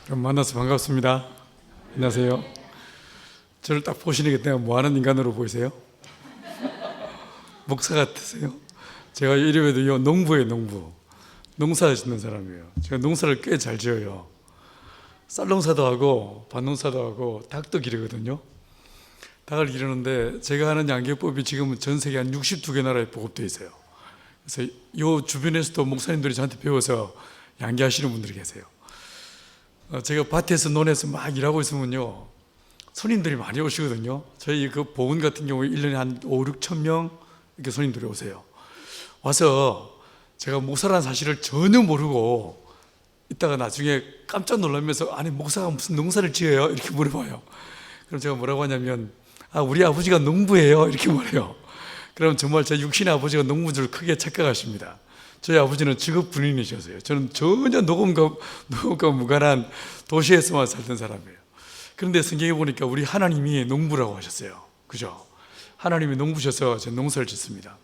그럼 만나서 반갑습니다. 안녕하세요. 저를 딱 보시니까 내가 뭐하는 인간으로 보이세요? 목사 같으세요? 제가 이름에도 농부예요. 농부. 농사 짓는 사람이에요. 제가 농사를 꽤 잘 지어요. 쌀농사도 하고 밭농사도 하고 닭도 기르거든요. 닭을 기르는데 제가 하는 양계법이 지금은 전 세계 한 62개 나라에 보급되어 있어요. 그래서 이 주변에서도 목사님들이 저한테 배워서 양계하시는 분들이 계세요. 제가 밭에서 논에서 막 일하고 있으면요, 손님들이 많이 오시거든요. 저희 그 보훈 같은 경우에 1년에 한 5, 6천 명 이렇게 손님들이 오세요. 와서 제가 목사라는 사실을 전혀 모르고 있다가 나중에 깜짝 놀라면서, 아니 목사가 무슨 농사를 지어요? 이렇게 물어봐요. 그럼 제가 뭐라고 하냐면, 우리 아버지가 농부예요, 이렇게 말해요. 그럼 정말 제 육신의 아버지가 농부인 줄 크게 착각하십니다. 저희 아버지는 직업 군인이셨어요. 저는 전혀 농업과 무관한 도시에서만 살던 사람이에요. 그런데 성경에 보니까 우리 하나님이 농부라고 하셨어요. 그죠? 하나님이 농부셔서 제 농사를 짓습니다.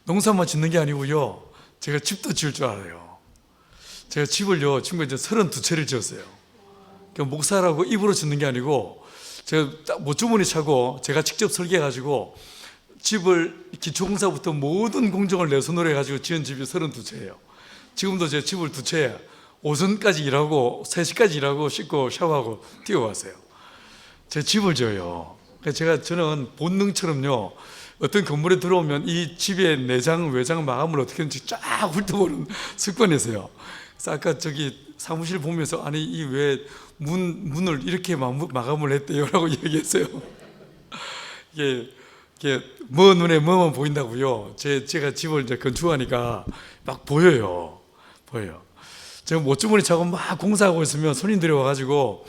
농사만 짓는 게 아니고요, 제가 집도 지을 줄 알아요. 제가 집을요, 지금 이제 32채를 지었어요. 그러니까 목사라고 입으로 짓는 게 아니고, 제가 딱 모주머니 차고 제가 직접 설계해가지고 집을 기초공사부터 모든 공정을 내 손으로 해가지고 지은 집이 32채예요. 지금도 제 집을 2채, 오전까지 일하고 3시까지 일하고 씻고 샤워하고 뛰어왔어요. 제 집을 지어요. 그러니까 저는 본능처럼요, 어떤 건물에 들어오면 이 집의 내장 외장 마감을 어떻게 하는지 쫙 훑어보는 습관이 있어요. 그래서 아까 저기 사무실 보면서, 아니 이 왜 문을 이렇게 마감을 했대요? 라고 얘기했어요. 이게 먼 눈에 뭐만 보인다고요. 제가 집을 이제 건축하니까 막 보여요. 제가 모주머니 차고 막 공사하고 있으면 손님들이 와가지고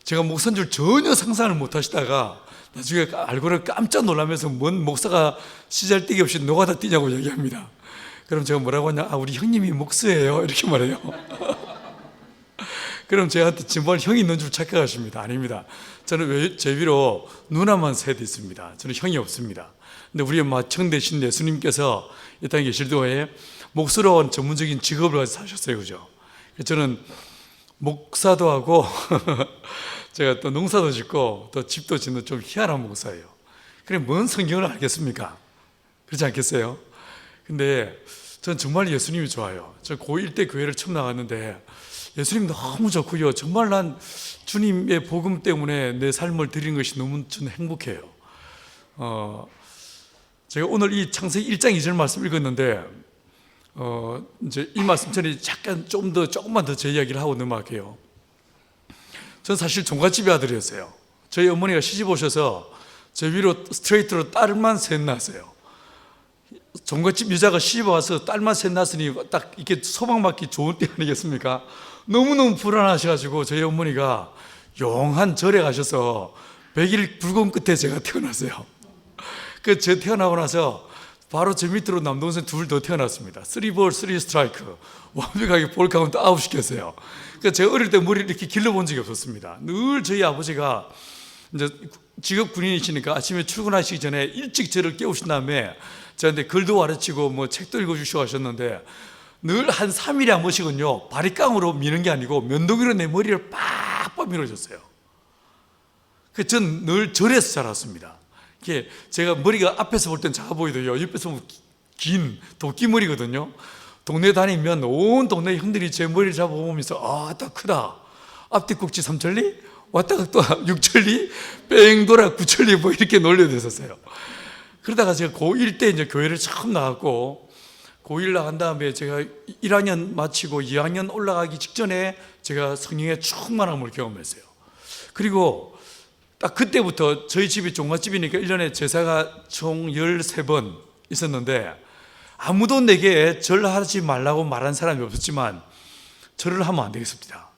제가 목사인 줄 전혀 상상을 못 하시다가 나중에 알고는 깜짝 놀라면서 뭔 목사가 시잘데기 없이 노가다 뛰냐고 얘기합니다. 그럼 제가 뭐라고 하냐, 우리 형님이 목수예요, 이렇게 말해요. 그럼 제한테 정말 형이 있는 줄 착각하십니다. 아닙니다. 저는 제 위로 누나만 셋 있습니다. 저는 형이 없습니다. 근데 우리 엄마 청대신 예수님께서 이 땅에 계실 동안에 목수로 전문적인 직업을 가지고 사셨어요. 그죠? 저는 목사도 하고 제가 또 농사도 짓고 또 집도 짓는 좀 희한한 목사예요. 그래, 뭔 성경을 알겠습니까? 그렇지 않겠어요? 근데 전 정말 예수님이 좋아요. 저 고1 때 교회를 처음 나갔는데 예수님 너무 좋고요, 정말 난 주님의 복음 때문에 내 삶을 드리는 것이 너무 저는 행복해요. 제가 오늘 이 창세기 1장 2절 말씀 읽었는데, 이제 이 말씀 전에 잠깐 조금만 더 제 이야기를 하고 넘어갈게요. 전 사실 종갓집의 아들이었어요. 저희 어머니가 시집 오셔서 제 위로 스트레이트로 딸만 셋 낳았어요. 종갓집 여자가 시집 와서 딸만 셋 낳았으니 딱 이렇게 소망받기 좋은 때 아니겠습니까? 너무너무 불안하셔가지고 저희 어머니가 용한 절에 가셔서 100일 붉은 끝에 제가 태어났어요. 제가 태어나고 나서 바로 제 밑으로 남동생 둘 더 태어났습니다. 3볼 3스트라이크, 완벽하게 볼 카운트 아웃 시켰어요. 제가 어릴 때 머리를 이렇게 길러본 적이 없었습니다. 늘 저희 아버지가 이제 직업 군인이시니까 아침에 출근하시기 전에 일찍 저를 깨우신 다음에 저한테 글도 가르치고 뭐 책도 읽어주시고 하셨는데, 늘 한 3일에 한 번씩은요, 바리깡으로 미는 게 아니고 면도기로 내 머리를 빡빡 밀어줬어요. 전 늘 절에서 자랐습니다. 제가 머리가 앞에서 볼 땐 작아 보이도요, 옆에서 보면 긴 도끼머리거든요. 동네 다니면 온 동네 형들이 제 머리를 잡아보면서, 딱 크다, 앞뒤 꼭지 3천리, 왔다가 또 6천리, 뺑 돌아 9천리, 뭐 이렇게 놀려댔었어요. 그러다가 제가 고1 때 이제 교회를 처음 나갔고, 고1 나간 다음에 제가 1학년 마치고 2학년 올라가기 직전에 제가 성령의 충만함을 경험했어요. 그리고 딱 그때부터 저희 집이 종갓집이니까 1년에 제사가 총 13번 있었는데, 아무도 내게 절하지 말라고 말한 사람이 없었지만 절을 하면 안 되겠습니다.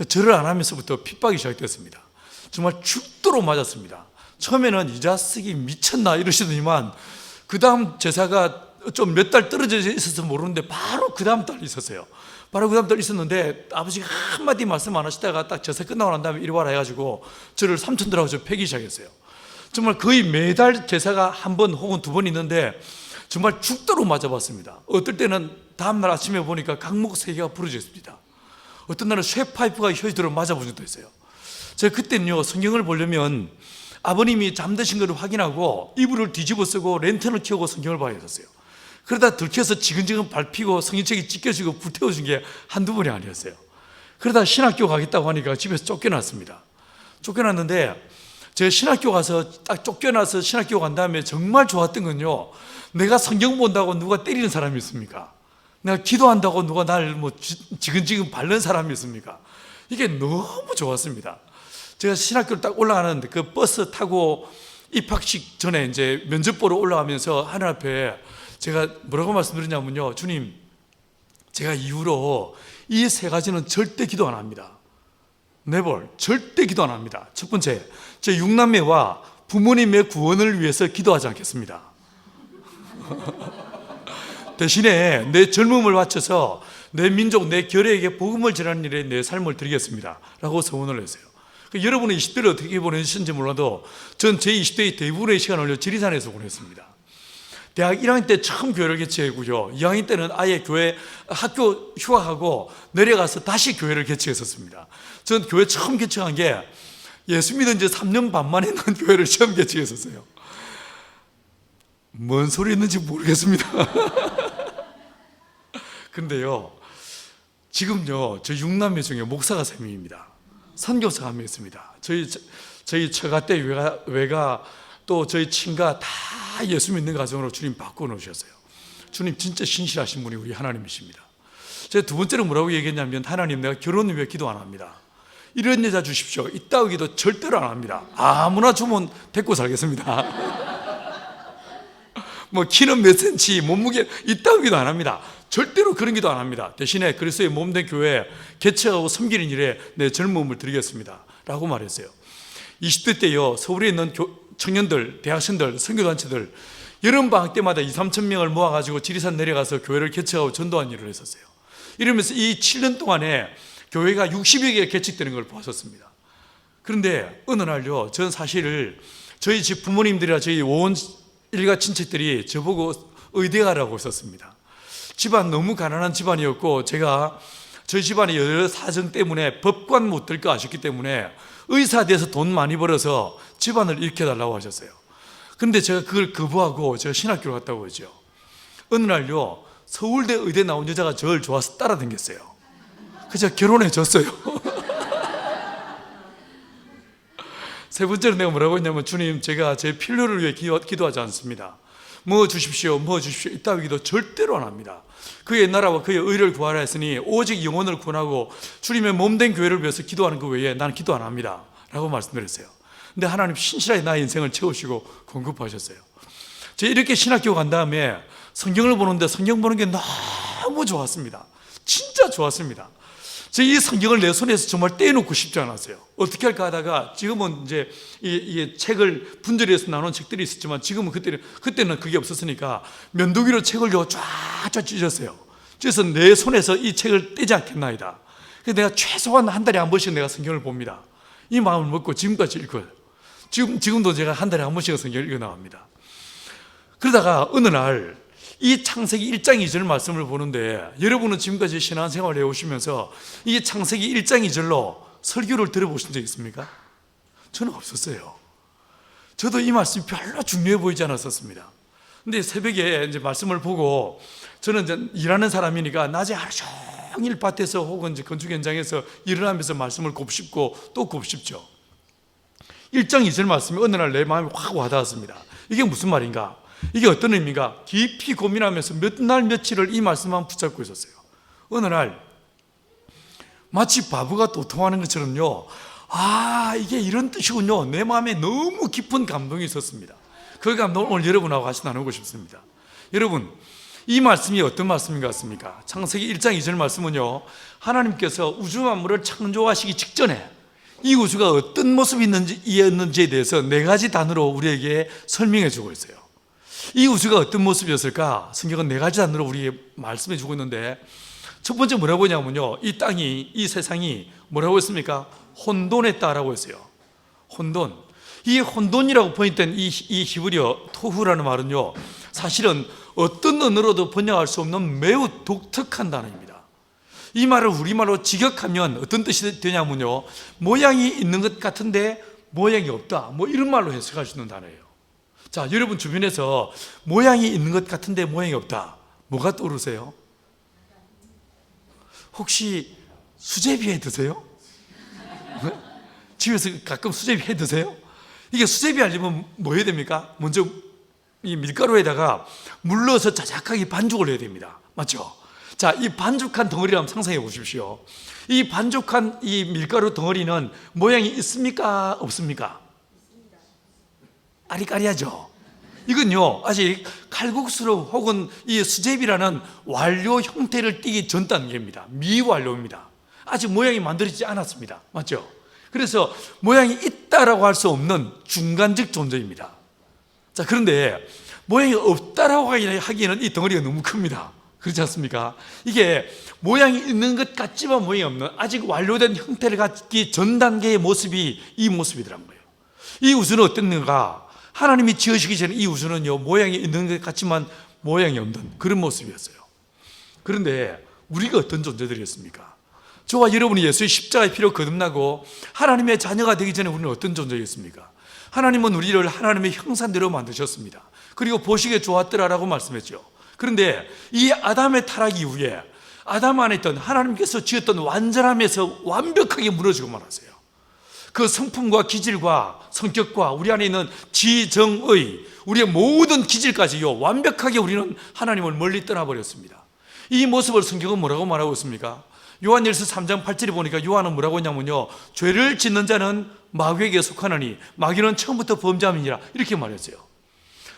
절을 안 하면서부터 핍박이 시작됐습니다. 정말 죽도록 맞았습니다. 처음에는 이 자식이 미쳤나 이러시더니만, 그 다음 제사가 좀 몇 달 떨어져 있어서 모르는데 바로 그 다음 달 있었어요. 바로 그 다음 달 있었는데 아버지가 한마디 말씀 안 하시다가 딱 제사 끝나고 난 다음에 이리 와라 해가지고 저를 삼촌들하고 저 패기 시작했어요. 정말 거의 매달 제사가 한 번 혹은 2번 있는데 정말 죽도록 맞아봤습니다. 어떨 때는 다음날 아침에 보니까 강목 3개가 부러져 있습니다. 어떤 날은 쇠파이프가 혀지도록 맞아본 적도 있어요. 제가 그때는요, 성경을 보려면 아버님이 잠드신 것을 확인하고 이불을 뒤집어 쓰고 랜턴을 켜고 성경을 봐야 했었어요. 그러다 들켜서 지근지근 밟히고 성경책이 찢겨지고 불태워진 게 한두 번이 아니었어요. 그러다 신학교 가겠다고 하니까 집에서 쫓겨났습니다. 쫓겨났는데 제가 신학교 가서 딱 쫓겨나서 신학교 간 다음에 정말 좋았던 건요, 내가 성경 본다고 누가 때리는 사람이 있습니까? 내가 기도한다고 누가 날 뭐 지근지근 밟는 사람이 있습니까? 이게 너무 좋았습니다. 제가 신학교를 딱 올라가는데 그 버스 타고 입학식 전에 이제 면접 보러 올라가면서 하늘 앞에 제가 뭐라고 말씀드렸냐면요, 주님, 제가 이후로 이 세 가지는 절대 기도 안 합니다. never, 절대 기도 안 합니다. 첫 번째, 제 6남매와 부모님의 구원을 위해서 기도하지 않겠습니다. 대신에 내 젊음을 바쳐서 내 민족, 내 결의에게 복음을 전하는 일에 내 삶을 드리겠습니다 라고 서원을 했어요. 여러분은 20대를 어떻게 보내셨는지 몰라도 전 제 20대의 대부분의 시간을 지리산에서 보냈습니다. 대학 1학년 때 처음 교회를 개최했고요, 2학년 때는 아예 교회 학교 휴학하고 내려가서 다시 교회를 개최했었습니다. 전 교회 처음 개최한 게 예수 믿은 지 3년 반 만에 난 교회를 처음 개최했었어요. 뭔 소리 했는지 모르겠습니다. 근데요, 지금요, 저 6남매 중에 목사가 3명입니다. 선교사가 1명 있습니다. 저희 처가댁 외가 또 저희 친가 다 예수 믿는 가정으로 주님 바꿔놓으셨어요. 주님 진짜 신실하신 분이 우리 하나님이십니다. 제가 두 번째로 뭐라고 얘기했냐면, 하나님, 내가 결혼 후에 기도 안 합니다. 이런 여자 주십시오. 이따위 기도 절대로 안 합니다. 아무나 주면 데리고 살겠습니다. 뭐 키는 몇 센치, 몸무게, 이따위 기도 안 합니다. 절대로 그런 기도 안 합니다. 대신에 그리스도의 몸된 교회 개척하고 섬기는 일에 내 젊음을 드리겠습니다 라고 말했어요. 20대 때요, 서울에 있는 청년들, 대학생들, 선교단체들 여름방학 때마다 2, 3천 명을 모아가지고 지리산 내려가서 교회를 개척하고 전도한 일을 했었어요. 이러면서 이 7년 동안에 교회가 60여 개가 개척되는 걸 보았었습니다. 그런데 어느 날요, 전 사실 저희 집 부모님들이나 저희 온 일가 친척들이 저보고 의대 가라고 했었습니다. 집안 너무 가난한 집안이었고, 제가 저희 집안의 여러 사정 때문에 법관 못 될 거 아셨기 때문에 의사 돼서 돈 많이 벌어서 집안을 일으켜달라고 하셨어요. 그런데 제가 그걸 거부하고 제가 신학교를 갔다고 하죠. 어느 날요, 서울대 의대 나온 여자가 저를 좋아서 따라다녔어요. 그래서 결혼해 줬어요. 세 번째로 내가 뭐라고 했냐면, 주님, 제가 제 필요를 위해 기도하지 않습니다. 뭐 주십시오, 뭐 주십시오, 이따위 기도 절대로 안 합니다. 그의 나라와 그의 의를 구하라 했으니 오직 영혼을 구원하고 주님의 몸된 교회를 위해서 기도하는 것 외에 나는 기도 안 합니다 라고 말씀드렸어요. 근데 하나님 신실하게 나의 인생을 채우시고 공급하셨어요. 제가 이렇게 신학교 간 다음에 성경을 보는데 성경 보는 게 너무 좋았습니다. 진짜 좋았습니다. 제가 이 성경을 내 손에서 정말 떼놓고 싶지 않았어요. 어떻게 할까 하다가, 지금은 이제 이 책을 분절해서 나눈 책들이 있었지만, 지금은 그때는 그게 없었으니까 면도기로 책을 쫙쫙 찢었어요. 그래서 내 손에서 이 책을 떼지 않겠나이다. 그래서 내가 최소한 한 달에 한 번씩 내가 성경을 봅니다. 이 마음을 먹고 지금까지 읽어요. 지금도 제가 한 달에 한 번씩 성경을 읽어 나갑니다. 그러다가 어느 날 이 창세기 1장 2절 말씀을 보는데, 여러분은 지금까지 신앙생활을 해오시면서 이 창세기 1장 2절로 설교를 들어보신 적 있습니까? 저는 없었어요. 저도 이 말씀이 별로 중요해 보이지 않았었습니다. 근데 새벽에 이제 말씀을 보고, 저는 이제 일하는 사람이니까 낮에 하루 종일 밭에서 혹은 이제 건축 현장에서 일어나면서 말씀을 곱씹고 또 곱씹죠. 1장 2절 말씀이 어느 날 내 마음에 확 와닿았습니다. 이게 무슨 말인가? 이게 어떤 의미인가? 깊이 고민하면서 몇 날 며칠을 이 말씀만 붙잡고 있었어요. 어느 날 마치 바보가 도통하는 것처럼요, 이게 이런 뜻이군요. 내 마음에 너무 깊은 감동이 있었습니다. 그 감동을 오늘 여러분하고 같이 나누고 싶습니다. 여러분, 이 말씀이 어떤 말씀인 것 같습니까? 창세기 1장 2절 말씀은요, 하나님께서 우주 만물을 창조하시기 직전에 이 우주가 어떤 모습이었는지에 대해서 4가지 단어로 우리에게 설명해 주고 있어요. 이 우주가 어떤 모습이었을까? 성경은 4가지 단어로 우리에게 말씀해 주고 있는데, 첫 번째 뭐라고 하냐면요, 이 땅이, 이 세상이 뭐라고 했습니까? 혼돈했다라고 했어요. 혼돈. 이 혼돈이라고 번역된 이 히브리어 토후라는 말은요, 사실은 어떤 언어로도 번역할 수 없는 매우 독특한 단어입니다. 이 말을 우리말로 직역하면 어떤 뜻이 되냐면요, 모양이 있는 것 같은데 모양이 없다, 뭐 이런 말로 해석할 수 있는 단어예요. 자, 여러분 주변에서 모양이 있는 것 같은데 모양이 없다, 뭐가 떠오르세요? 혹시 수제비 해 드세요? 집에서 가끔 수제비 해 드세요? 이게 수제비 하려면 뭐 해야 됩니까? 먼저 이 밀가루에다가 물 넣어서 자작하게 반죽을 해야 됩니다. 맞죠? 자, 이 반죽한 덩어리를 한번 상상해 보십시오. 이 반죽한 이 밀가루 덩어리는 모양이 있습니까? 없습니까? 아리까리하죠? 이건요, 아직 칼국수로 혹은 이 수제비라는 완료 형태를 띠기 전 단계입니다. 미완료입니다. 아직 모양이 만들어지지 않았습니다. 맞죠? 그래서 모양이 있다라고 할 수 없는 중간적 존재입니다. 자, 그런데 모양이 없다라고 하기에는 이 덩어리가 너무 큽니다. 그렇지 않습니까? 이게 모양이 있는 것 같지만 모양이 없는, 아직 완료된 형태를 갖기 전 단계의 모습이 이 모습이더란 거예요. 이 우주는 어땠는가? 하나님이 지으시기 전에 이 우주는요, 모양이 있는 것 같지만 모양이 없는 그런 모습이었어요. 그런데 우리가 어떤 존재들이었습니까? 저와 여러분이 예수의 십자가의 피로 거듭나고 하나님의 자녀가 되기 전에 우리는 어떤 존재였습니까? 하나님은 우리를 하나님의 형상대로 만드셨습니다. 그리고 보시기에 좋았더라라고 말씀했죠. 그런데 이 아담의 타락 이후에 아담 안에 있던 하나님께서 지었던 완전함에서 완벽하게 무너지고 말았어요. 그 성품과 기질과 성격과 우리 안에 있는 지정의, 우리의 모든 기질까지요, 완벽하게 우리는 하나님을 멀리 떠나버렸습니다. 이 모습을 성경은 뭐라고 말하고 있습니까? 요한일서 3장 8절에 보니까 요한은 뭐라고 했냐면요, 죄를 짓는 자는 마귀에게 속하느니 마귀는 처음부터 범죄함이니라, 이렇게 말했어요.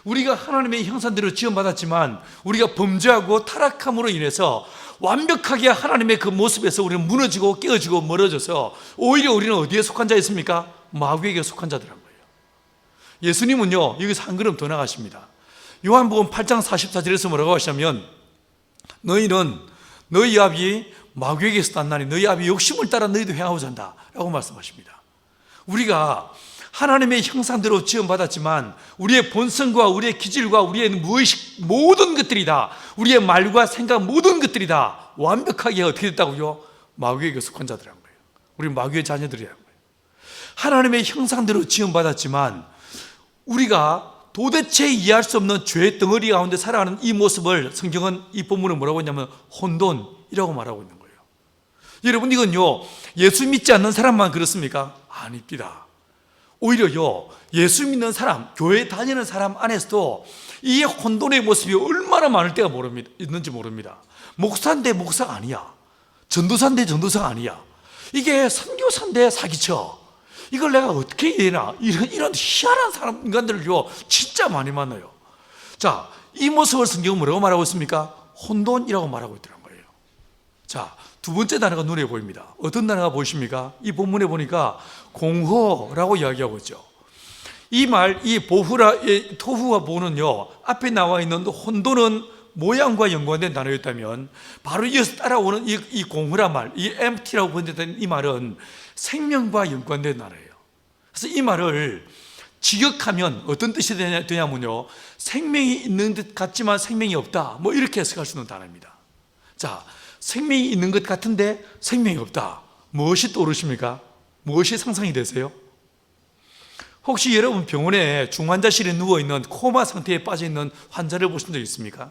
우리가 하나님의 형상대로 지음받았지만 우리가 범죄하고 타락함으로 인해서 완벽하게 하나님의 그 모습에서 우리는 무너지고 깨어지고 멀어져서 오히려 우리는 어디에 속한 자였습니까? 마귀에게 속한 자들한 거예요. 예수님은요, 여기서 한 걸음 더 나가십니다. 요한복음 8장 44절에서 뭐라고 하시냐면, 너희는 너희 아비 마귀에게서 났나니 너희 아비 욕심을 따라 너희도 행하고자 한다 라고 말씀하십니다. 우리가 하나님의 형상대로 지음받았지만 우리의 본성과 우리의 기질과 우리의 무의식 모든 것들이 다, 우리의 말과 생각 모든 것들이 다 완벽하게 어떻게 됐다고요? 마귀에게 속한 자들이란 거예요. 우리 마귀의 자녀들이란 거예요. 하나님의 형상대로 지음받았지만 우리가 도대체 이해할 수 없는 죄의 덩어리 가운데 살아가는 이 모습을 성경은 이 본문을 뭐라고 했냐면 혼돈이라고 말하고 있는 거예요. 여러분, 이건요, 예수 믿지 않는 사람만 그렇습니까? 아닙니다. 오히려요, 예수 믿는 사람, 교회 다니는 사람 안에서도 이 혼돈의 모습이 얼마나 많을 때가 있는지 모릅니다. 목사인데 목사가 아니야. 전도사인데 전도사가 아니야. 이게 선교사인데 사기쳐. 이걸 내가 어떻게 이해하나? 이런 희한한 사람, 인간들을요, 진짜 많이 만나요. 자, 이 모습을 성경은 뭐라고 말하고 있습니까? 혼돈이라고 말하고 있더란 거예요. 자, 두 번째 단어가 눈에 보입니다. 어떤 단어가 보이십니까? 이 본문에 보니까 공허라고 이야기하고 있죠. 이 말, 이 토후와 보는요, 앞에 나와 있는 혼돈은 모양과 연관된 단어였다면 바로 이어서 따라오는 이 공허란 말, 이 empty라고 번역된 이 말은 생명과 연관된 단어예요. 그래서 이 말을 직역하면 어떤 뜻이 되냐면요, 생명이 있는 듯 같지만 생명이 없다, 뭐 이렇게 해석할 수 있는 단어입니다. 자, 생명이 있는 것 같은데 생명이 없다. 무엇이 떠오르십니까? 무엇이 상상이 되세요? 혹시 여러분 병원에 중환자실에 누워있는 코마 상태에 빠져있는 환자를 보신 적 있습니까?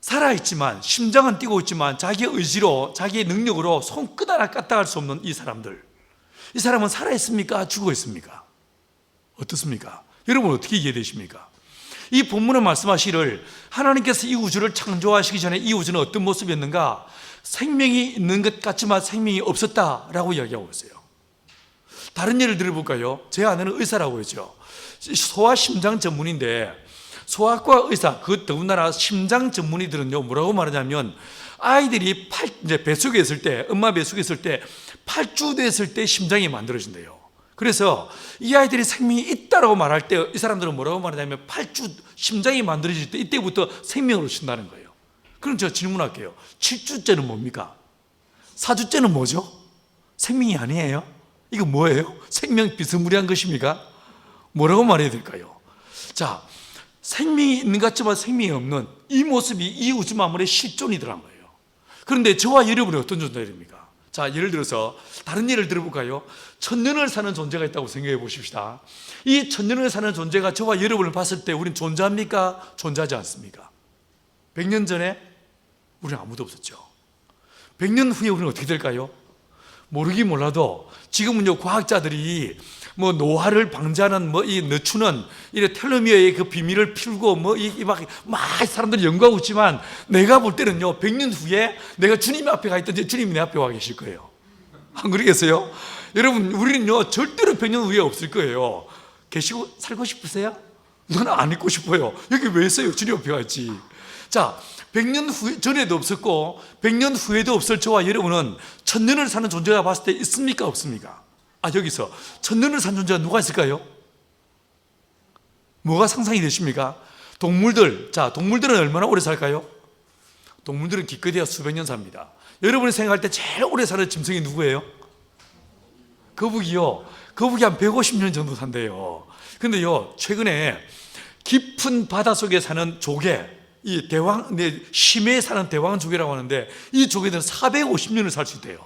살아있지만, 심장은 뛰고 있지만 자기의 의지로, 자기의 능력으로 손끝 하나 까딱할 수 없는 이 사람들, 이 사람은 살아있습니까? 죽어 있습니까? 어떻습니까? 여러분 어떻게 이해되십니까? 이 본문은 말씀하시기를 하나님께서 이 우주를 창조하시기 전에 이 우주는 어떤 모습이었는가? 생명이 있는 것 같지만 생명이 없었다라고 이야기하고 있어요. 다른 예를 들어볼까요? 제 아내는 의사라고 했죠. 소아 심장 전문인데 소아과 의사, 그 더군다나 심장 전문의들은요, 뭐라고 말하냐면 아이들이 이제 뱃속에 있을 때, 엄마 뱃속에 있을 때 8주 됐을 때 심장이 만들어진대요. 그래서 이 아이들이 생명이 있다라고 말할 때 이 사람들은 뭐라고 말하냐면 8주 심장이 만들어질 때 이때부터 생명으로 친다는 거예요. 그럼 제가 질문할게요. 7주째는 뭡니까? 4주째는 뭐죠? 생명이 아니에요? 이거 뭐예요? 생명 비스무리한 것입니까? 뭐라고 말해야 될까요? 자, 생명이 있는 것 같지만 생명이 없는 이 모습이 이 우주 만물의 실존이더란 거예요. 그런데 저와 여러분이 어떤 존재입니까? 자, 예를 들어서 다른 예를 들어볼까요? 천년을 사는 존재가 있다고 생각해 보십시다. 이 천년을 사는 존재가 저와 여러분을 봤을 때 우리는 존재합니까? 존재하지 않습니까? 100년 전에 우리는 아무도 없었죠. 100년 후에 우리는 어떻게 될까요? 모르긴 몰라도 지금은요, 과학자들이 뭐 노화를 방지하는 이 늦추는 이 텔로미어의 그 비밀을 풀고 막 사람들이 연구하고 있지만, 내가 볼 때는요, 100년 후에 내가 주님 앞에 가 있든지 주님이 내 앞에 와 계실 거예요. 안 그러겠어요? 여러분, 우리는요 절대로 100년 후에 없을 거예요. 계시고 살고 싶으세요? 저는 안 있고 싶어요. 여기 왜 있어요? 주님 앞에 가 있지. 자, 100년 후에 전에도 없었고 100년 후에도 없을 저와 여러분은 천년을 사는 존재가 봤을 때 있습니까? 없습니까? 여기서 천년을 산 존재가 누가 있을까요? 뭐가 상상이 되십니까? 동물들. 자, 동물들은 얼마나 오래 살까요? 동물들은 기껏해야 수백 년 삽니다. 여러분이 생각할 때 제일 오래 사는 짐승이 누구예요? 거북이요. 거북이 한 150년 정도 산대요. 근데요, 최근에 깊은 바닷속에 사는 조개, 이 심해에 사는 대왕 조개라고 하는데, 이 조개들은 450년을 살 수 있대요.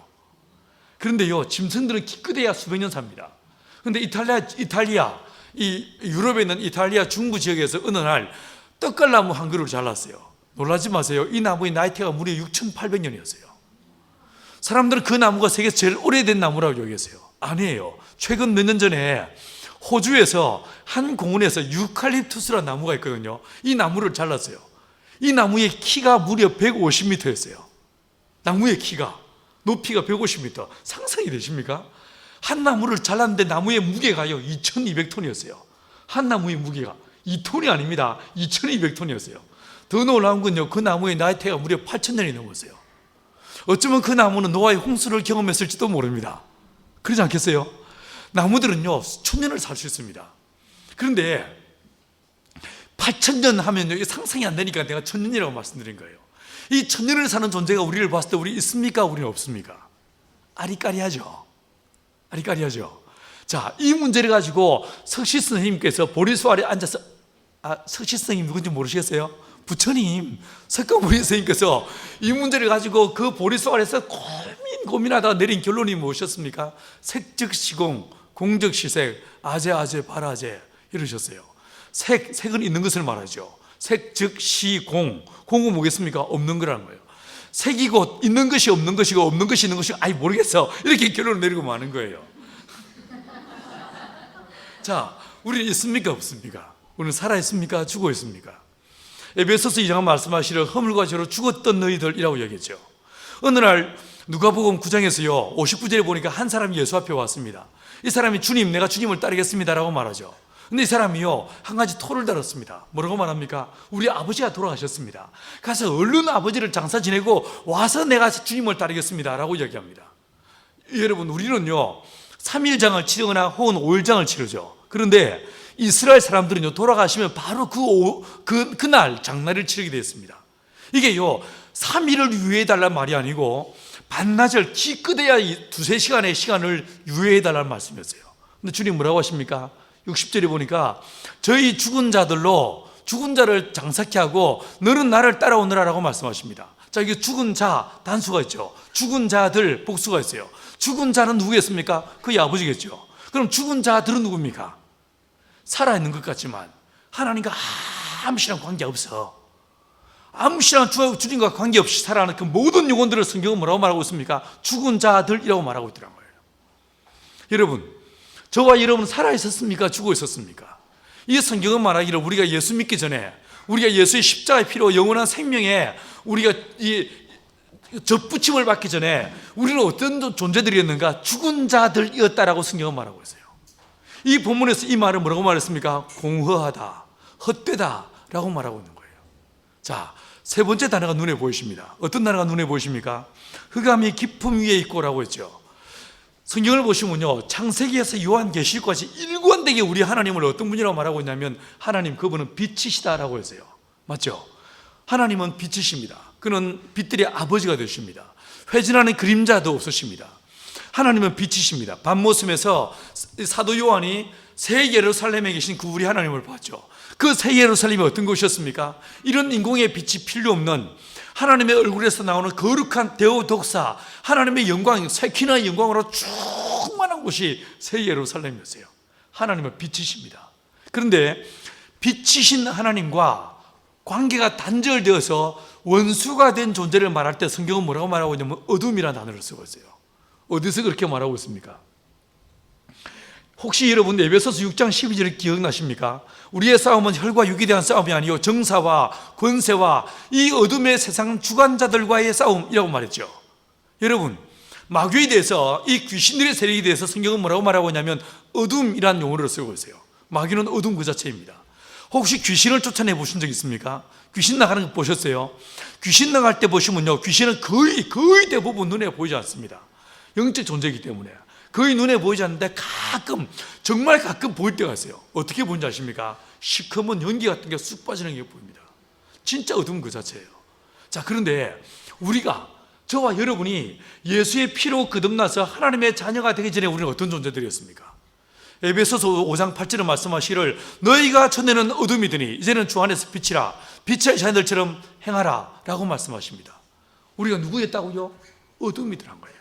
그런데요, 짐승들은 기껏해야 수백 년 삽니다. 그런데 이탈리아, 이 유럽에 있는 이탈리아 중부 지역에서 어느 날 떡갈나무 한 그루를 잘랐어요. 놀라지 마세요. 이 나무의 나이테가 무려 6,800년이었어요. 사람들은 그 나무가 세계에서 제일 오래된 나무라고 여겼어요. 아니에요. 최근 몇 년 전에 호주에서 한 공원에서 유칼립투스라는 나무가 있거든요. 이 나무를 잘랐어요. 이 나무의 키가 무려 150m였어요. 나무의 키가, 높이가 150m. 상상이 되십니까? 한 나무를 잘랐는데 나무의 무게가요 2200톤이었어요. 한 나무의 무게가 2톤이 아닙니다. 2200톤이었어요. 더 놀라운 건요, 그 나무의 나이테가 무려 8000년이 넘었어요. 어쩌면 그 나무는 노아의 홍수를 경험했을지도 모릅니다. 그러지 않겠어요? 나무들은요 1000년을 살 수 있습니다. 그런데 8000년 하면요, 이게 상상이 안 되니까 내가 1000년이라고 말씀드린 거예요. 이 1000년을 사는 존재가 우리를 봤을 때 우리 있습니까? 우리는 없습니까? 아리까리하죠. 아리까리하죠. 자, 이 문제를 가지고 석시 선생님께서 보리수 아래 앉아서, 석시 선생님 누군지 모르시겠어요? 부처님, 석가모니 선생님께서 이 문제를 가지고 그 보리수 아래에서 고민하다가 내린 결론이 무엇이었습니까? 색즉시공, 공즉시색, 아재아재 발아재 이러셨어요. 색은 있는 것을 말하죠. 색즉시공, 공은 뭐겠습니까? 없는 거라는 거예요. 색이 곧 있는 것이 없는 것이고 없는 것이 있는 것이고, 모르겠어, 이렇게 결론을 내리고 마는 거예요. 자, 우리는 있습니까? 없습니까? 우리는 살아있습니까? 죽어있습니까? 에베소서 2장은 말씀하시려 허물과 죄로 죽었던 너희들이라고 얘기했죠. 어느 날 누가복음 9장에서요 59절에 보니까 한 사람이 예수 앞에 왔습니다. 이 사람이 주님, 내가 주님을 따르겠습니다 라고 말하죠. 근데 이 사람이요 한 가지 토를 달았습니다. 뭐라고 말합니까? 우리 아버지가 돌아가셨습니다. 가서 얼른 아버지를 장사 지내고 와서 내가 주님을 따르겠습니다 라고 이야기합니다. 여러분, 우리는요 3일장을 치르거나 혹은 5일장을 치르죠. 그런데 이스라엘 사람들은요 돌아가시면 바로 그날 장날을 치르게 되었습니다. 이게요 3일을 유예해달라는 말이 아니고 반나절 기껏해야 2-3시간의 시간을 유예해달라는 말씀이었어요. 근데 주님 뭐라고 하십니까? 60절에 보니까 저희 죽은 자들로 죽은 자를 장사케 하고 너는 나를 따라오느라 라고 말씀하십니다. 자, 이게 죽은 자 단수가 있죠. 죽은 자들 복수가 있어요. 죽은 자는 누구겠습니까? 그의 아버지겠죠. 그럼 죽은 자들은 누굽니까? 살아있는 것 같지만 하나님과 아무 시랑 관계없어. 아무 시랑 주님과 관계없이 살아가는 그 모든 영혼들을 성경은 뭐라고 말하고 있습니까? 죽은 자들이라고 말하고 있더란 거예요. 여러분, 저와 여러분 살아있었습니까? 죽어 있었습니까? 이 성경은 말하기를 우리가 예수 믿기 전에, 우리가 예수의 십자가의 피로 영원한 생명에 우리가 이 접붙임을 받기 전에 우리는 어떤 존재들이었는가? 죽은 자들이었다라고 성경은 말하고 있어요. 이 본문에서 이 말을 뭐라고 말했습니까? 공허하다, 헛되다 라고 말하고 있는 거예요. 자, 세 번째 단어가 눈에 보이십니다. 어떤 단어가 눈에 보이십니까? 흑암이 깊음 위에 있고 라고 했죠. 성경을 보시면요 창세기에서 요한계시록까지 일관되게 우리 하나님을 어떤 분이라고 말하고 있냐면, 하나님 그분은 빛이시다라고 했어요. 맞죠? 하나님은 빛이십니다. 그는 빛들의 아버지가 되십니다. 회진하는 그림자도 없으십니다. 하나님은 빛이십니다. 밤모습에서 사도 요한이 새 예루살렘에 계신 그 우리 하나님을 봤죠. 그 새 예루살렘이 어떤 곳이었습니까? 이런 인공의 빛이 필요 없는 하나님의 얼굴에서 나오는 거룩한 데오독사, 하나님의 영광, 세키나의 영광으로 충만한 곳이 새 예루살렘이었어요. 하나님은 빛이십니다. 그런데 빛이신 하나님과 관계가 단절되어서 원수가 된 존재를 말할 때 성경은 뭐라고 말하고 있냐면 어둠이라는 단어를 쓰고 있어요. 어디서 그렇게 말하고 있습니까? 혹시 여러분 에베소서 6장 12절을 기억나십니까? 우리의 싸움은 혈과 육에 대한 싸움이 아니요 정사와 권세와 이 어둠의 세상 주관자들과의 싸움이라고 말했죠. 여러분, 마귀에 대해서, 이 귀신들의 세력에 대해서 성경은 뭐라고 말하고 있냐면 어둠이라는 용어를 쓰고 있어요. 마귀는 어둠 그 자체입니다. 혹시 귀신을 쫓아내 보신 적 있습니까? 귀신 나가는 거 보셨어요? 귀신 나갈 때 보시면요, 귀신은 거의 대부분 눈에 보이지 않습니다. 영적 존재이기 때문에 거의 눈에 보이지 않는데 가끔, 정말 가끔 보일 때가 있어요. 어떻게 보이는지 아십니까? 시커먼 연기 같은 게 쑥 빠지는 게 보입니다. 진짜 어둠 그 자체예요. 자, 그런데 우리가, 저와 여러분이 예수의 피로 거듭나서 하나님의 자녀가 되기 전에 우리는 어떤 존재들이었습니까? 에베소서 5장 8절에 말씀하시기를 너희가 전에는 어둠이더니 이제는 주 안에서 빛이라, 빛의 자녀들처럼 행하라 라고 말씀하십니다. 우리가 누구였다고요? 어둠이더란 거예요.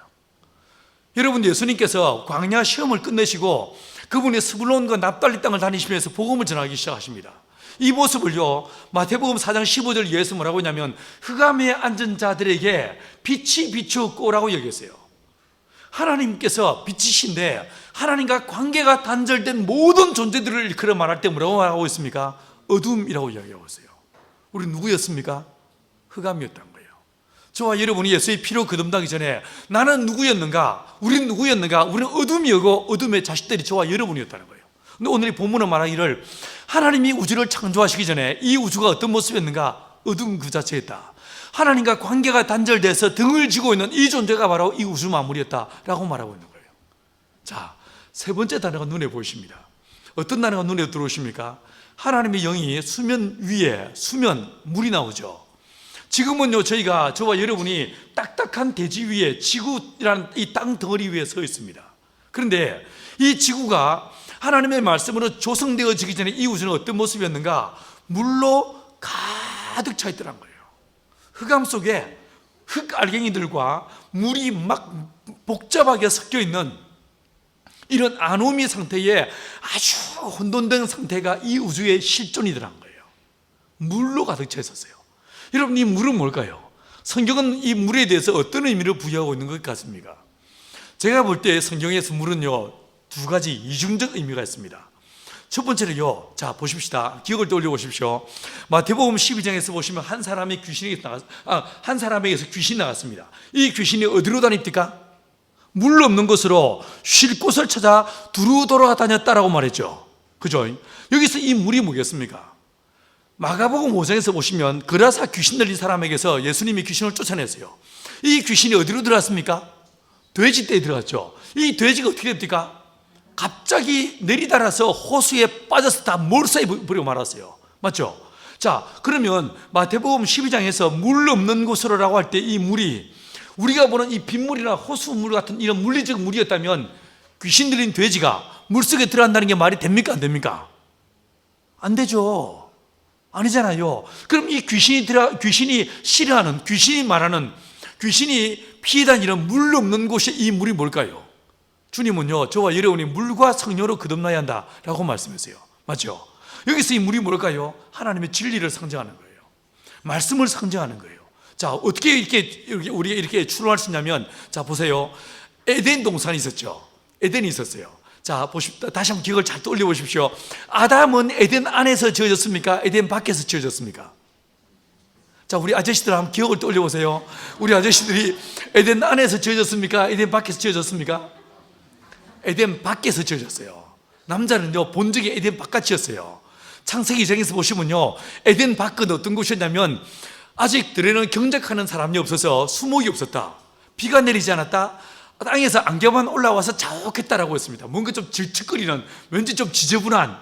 여러분, 예수님께서 광야 시험을 끝내시고 그분이 스불론과 납달리 땅을 다니시면서 복음을 전하기 시작하십니다. 이 모습을요, 마태복음 4장 15절 이하에서 뭐라고 하냐면 흑암에 앉은 자들에게 빛이 비추었고라고 얘기했어요. 하나님께서 빛이신데 하나님과 관계가 단절된 모든 존재들을 일컬어 말할 때 뭐라고 말하고 있습니까? 어둠이라고 이야기하고 있어요. 우리 누구였습니까? 흑암이었던 거예요. 저와 여러분이 예수의 피로 거듭나기 전에 나는 누구였는가? 우리는 누구였는가? 우리는 어둠이었고 어둠의 자식들이 저와 여러분이었다는 거예요. 근데 오늘 이 본문은 말하기를 하나님이 우주를 창조하시기 전에 이 우주가 어떤 모습이었는가? 어둠 그 자체였다. 하나님과 관계가 단절돼서 등을 지고 있는 이 존재가 바로 이 우주 만물이었다라고 말하고 있는 거예요. 자, 세 번째 단어가 눈에 보이십니다. 어떤 단어가 눈에 들어오십니까? 하나님의 영이 수면 위에, 물이 나오죠. 지금은요, 저와 여러분이 딱딱한 대지 위에, 지구라는 이 땅 덩어리 위에 서 있습니다. 그런데 이 지구가 하나님의 말씀으로 조성되어지기 전에 이 우주는 어떤 모습이었는가? 물로 가득 차 있더란 거예요. 흑암 속에 흙알갱이들과 물이 막 복잡하게 섞여 있는 이런 아노미 상태에 아주 혼돈된 상태가 이 우주의 실존이더란 거예요. 물로 가득 차 있었어요. 여러분, 이 물은 뭘까요? 성경은 이 물에 대해서 어떤 의미를 부여하고 있는 것 같습니까? 제가 볼 때 성경에서 물은요, 두 가지 이중적 의미가 있습니다. 첫 번째는요, 자, 보십시다. 기억을 떠올려 보십시오. 마태복음 12장에서 보시면 한 사람에게서 귀신이 나갔습니다. 이 귀신이 어디로 다닙니까? 물 없는 곳으로 쉴 곳을 찾아 두루 돌아다녔다라고 말했죠. 그죠? 여기서 이 물이 뭐겠습니까? 마가복음 5장에서 보시면 그라사 귀신 들린 사람에게서 예수님이 귀신을 쫓아냈어요. 이 귀신이 어디로 들어갔습니까? 돼지떼에 들어갔죠. 이 돼지가 어떻게 됩니까? 갑자기 내리달아서 호수에 빠져서 다 몰살해버리고 말았어요. 맞죠? 자, 그러면 마태복음 12장에서 물 없는 곳으로라고 할 때 이 물이 우리가 보는 이 빗물이나 호수물 같은 이런 물리적 물이었다면 귀신 들린 돼지가 물속에 들어간다는 게 말이 됩니까? 안 됩니까? 안 되죠. 아니잖아요. 그럼 이 귀신이 싫어하는, 귀신이 말하는, 귀신이 피해 다니는 물 없는 곳에 이 물이 뭘까요? 주님은요, 저와 여러분이 물과 성령으로 거듭나야 한다라고 말씀하세요. 맞죠? 여기서 이 물이 뭘까요? 하나님의 진리를 상징하는 거예요. 말씀을 상징하는 거예요. 자, 어떻게 우리가 이렇게 추론할 수 있냐면, 자, 보세요. 에덴 동산이 있었죠. 에덴이 있었어요. 자, 보십시오. 다시 한번 기억을 잘 떠올려 보십시오. 아담은 에덴 안에서 지어졌습니까? 에덴 밖에서 지어졌습니까? 자, 우리 아저씨들 한번 기억을 떠올려 보세요. 우리 아저씨들이 에덴 안에서 지어졌습니까? 에덴 밖에서 지어졌습니까? 에덴 밖에서 지어졌어요. 남자는요, 본적이 에덴 바깥이었어요. 창세기 2장에서 보시면요, 에덴 밖은 어떤 곳이었냐면 아직 들에는 경작하는 사람이 없어서 수목이 없었다. 비가 내리지 않았다. 땅에서 안개만 올라와서 자욱했다라고 했습니다. 뭔가 좀 질척거리는, 왠지 좀 지저분한,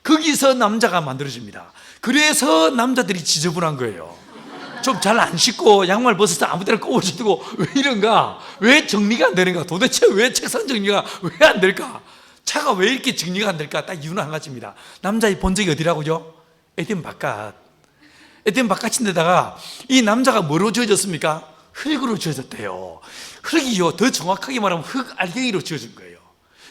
거기서 남자가 만들어집니다. 그래서 남자들이 지저분한 거예요. 좀 잘 안 씻고 양말 벗어서 아무 데나 꼽아주고 왜 이런가? 왜 정리가 안 되는가? 도대체 왜 책상 정리가 왜 안 될까? 차가 왜 이렇게 정리가 안 될까? 딱 이유는 한 가지입니다. 남자의 본적이 어디라고요? 에덴 바깥인데다가 이 남자가 뭐로 지어졌습니까? 흙으로 지어졌대요. 흙이요, 더 정확하게 말하면 흙알갱이로 지어진 거예요.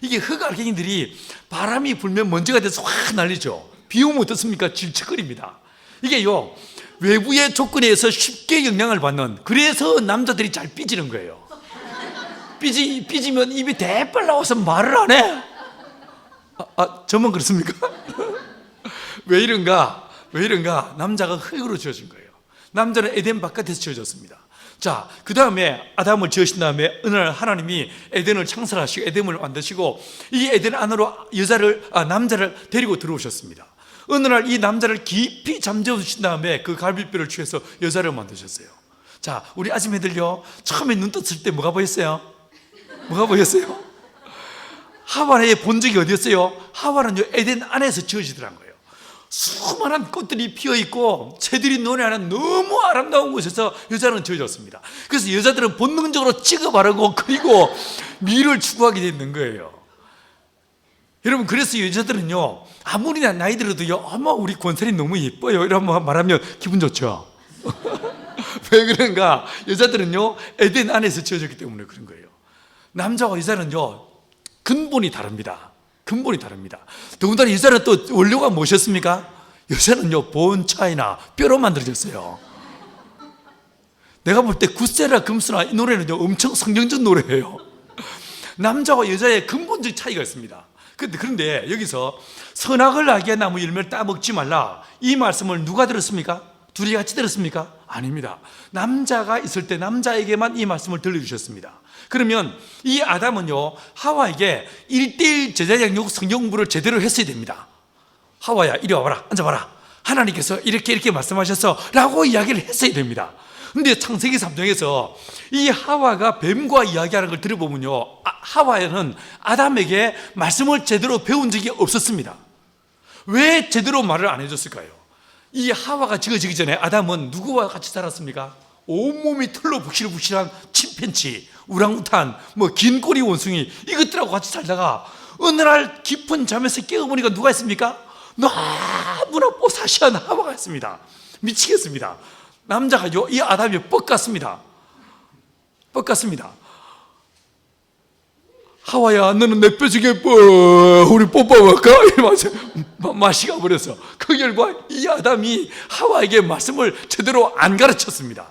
이게 흙알갱이들이 바람이 불면 먼지가 돼서 확 날리죠. 비 오면 어떻습니까? 질척거립니다. 이게요, 외부의 조건에 의해서 쉽게 영향을 받는, 그래서 남자들이 잘 삐지는 거예요. 삐지면 입이 대빨 나와서 말을 안 해. 저만 그렇습니까? 왜 이런가? 남자가 흙으로 지어진 거예요. 남자는 에덴 바깥에서 지어졌습니다. 자, 그 다음에 아담을 지으신 다음에 어느 날 하나님이 에덴을 창설하시고 에덴을 만드시고 이 에덴 안으로 남자를 데리고 들어오셨습니다. 어느 날 이 남자를 깊이 잠재우신 다음에 그 갈비뼈를 취해서 여자를 만드셨어요. 자, 우리 아줌매들요, 처음에 눈 떴을 때 뭐가 보였어요? 하와의 본적이 어디였어요? 하와는요, 에덴 안에서 지어지더란 거예요. 수많은 꽃들이 피어있고 새들이 노래하는 너무 아름다운 곳에서 여자는 지어졌습니다. 그래서 여자들은 본능적으로 찍어 바르고 그리고 미를 추구하게 되는 거예요. 여러분, 그래서 여자들은요, 아무리 나이 들어도요, 어머 우리 권사님 너무 예뻐요 이러면 말하면 기분 좋죠. 왜 그런가? 여자들은요, 에덴 안에서 지어졌기 때문에 그런 거예요. 남자와 여자는요, 근본이 다릅니다. 더군다나 여자는 또 원료가 무엇이었습니까? 여자는요, 본 차이나 뼈로 만들어졌어요. 내가 볼 때 굿세라 금수나 이 노래는요, 엄청 성경적 노래예요. 남자와 여자의 근본적 차이가 있습니다. 그런데 여기서 선악을 알게 나무 열매를 따먹지 말라, 이 말씀을 누가 들었습니까? 둘이 같이 들었습니까? 아닙니다. 남자가 있을 때 남자에게만 이 말씀을 들려주셨습니다. 그러면 이 아담은요, 하와에게 1:1 제자양육 성경 공부를 제대로 했어야 됩니다. 하와야, 이리 와봐라, 앉아봐라, 하나님께서 이렇게 말씀하셨어 라고 이야기를 했어야 됩니다. 근데 창세기 3장에서 이 하와가 뱀과 이야기하는 걸 들어보면요, 하와는 아담에게 말씀을 제대로 배운 적이 없었습니다. 왜 제대로 말을 안 해줬을까요? 이 하와가 지어지기 전에 아담은 누구와 같이 살았습니까? 온몸이 털로 북실북실한 침팬치, 우랑우탄, 긴 꼬리 원숭이, 이것들하고 같이 살다가 어느 날 깊은 잠에서 깨어보니까 누가 있습니까? 너무나 뽀사시한 하와가 있습니다. 미치겠습니다. 남자가요, 이 아담이 뻑 같습니다. 하와야, 너는 내 뼈중에 우리 뽀뽀할까? 이러면서 맛이 가버렸어. 그 결과 이 아담이 하와에게 말씀을 제대로 안 가르쳤습니다.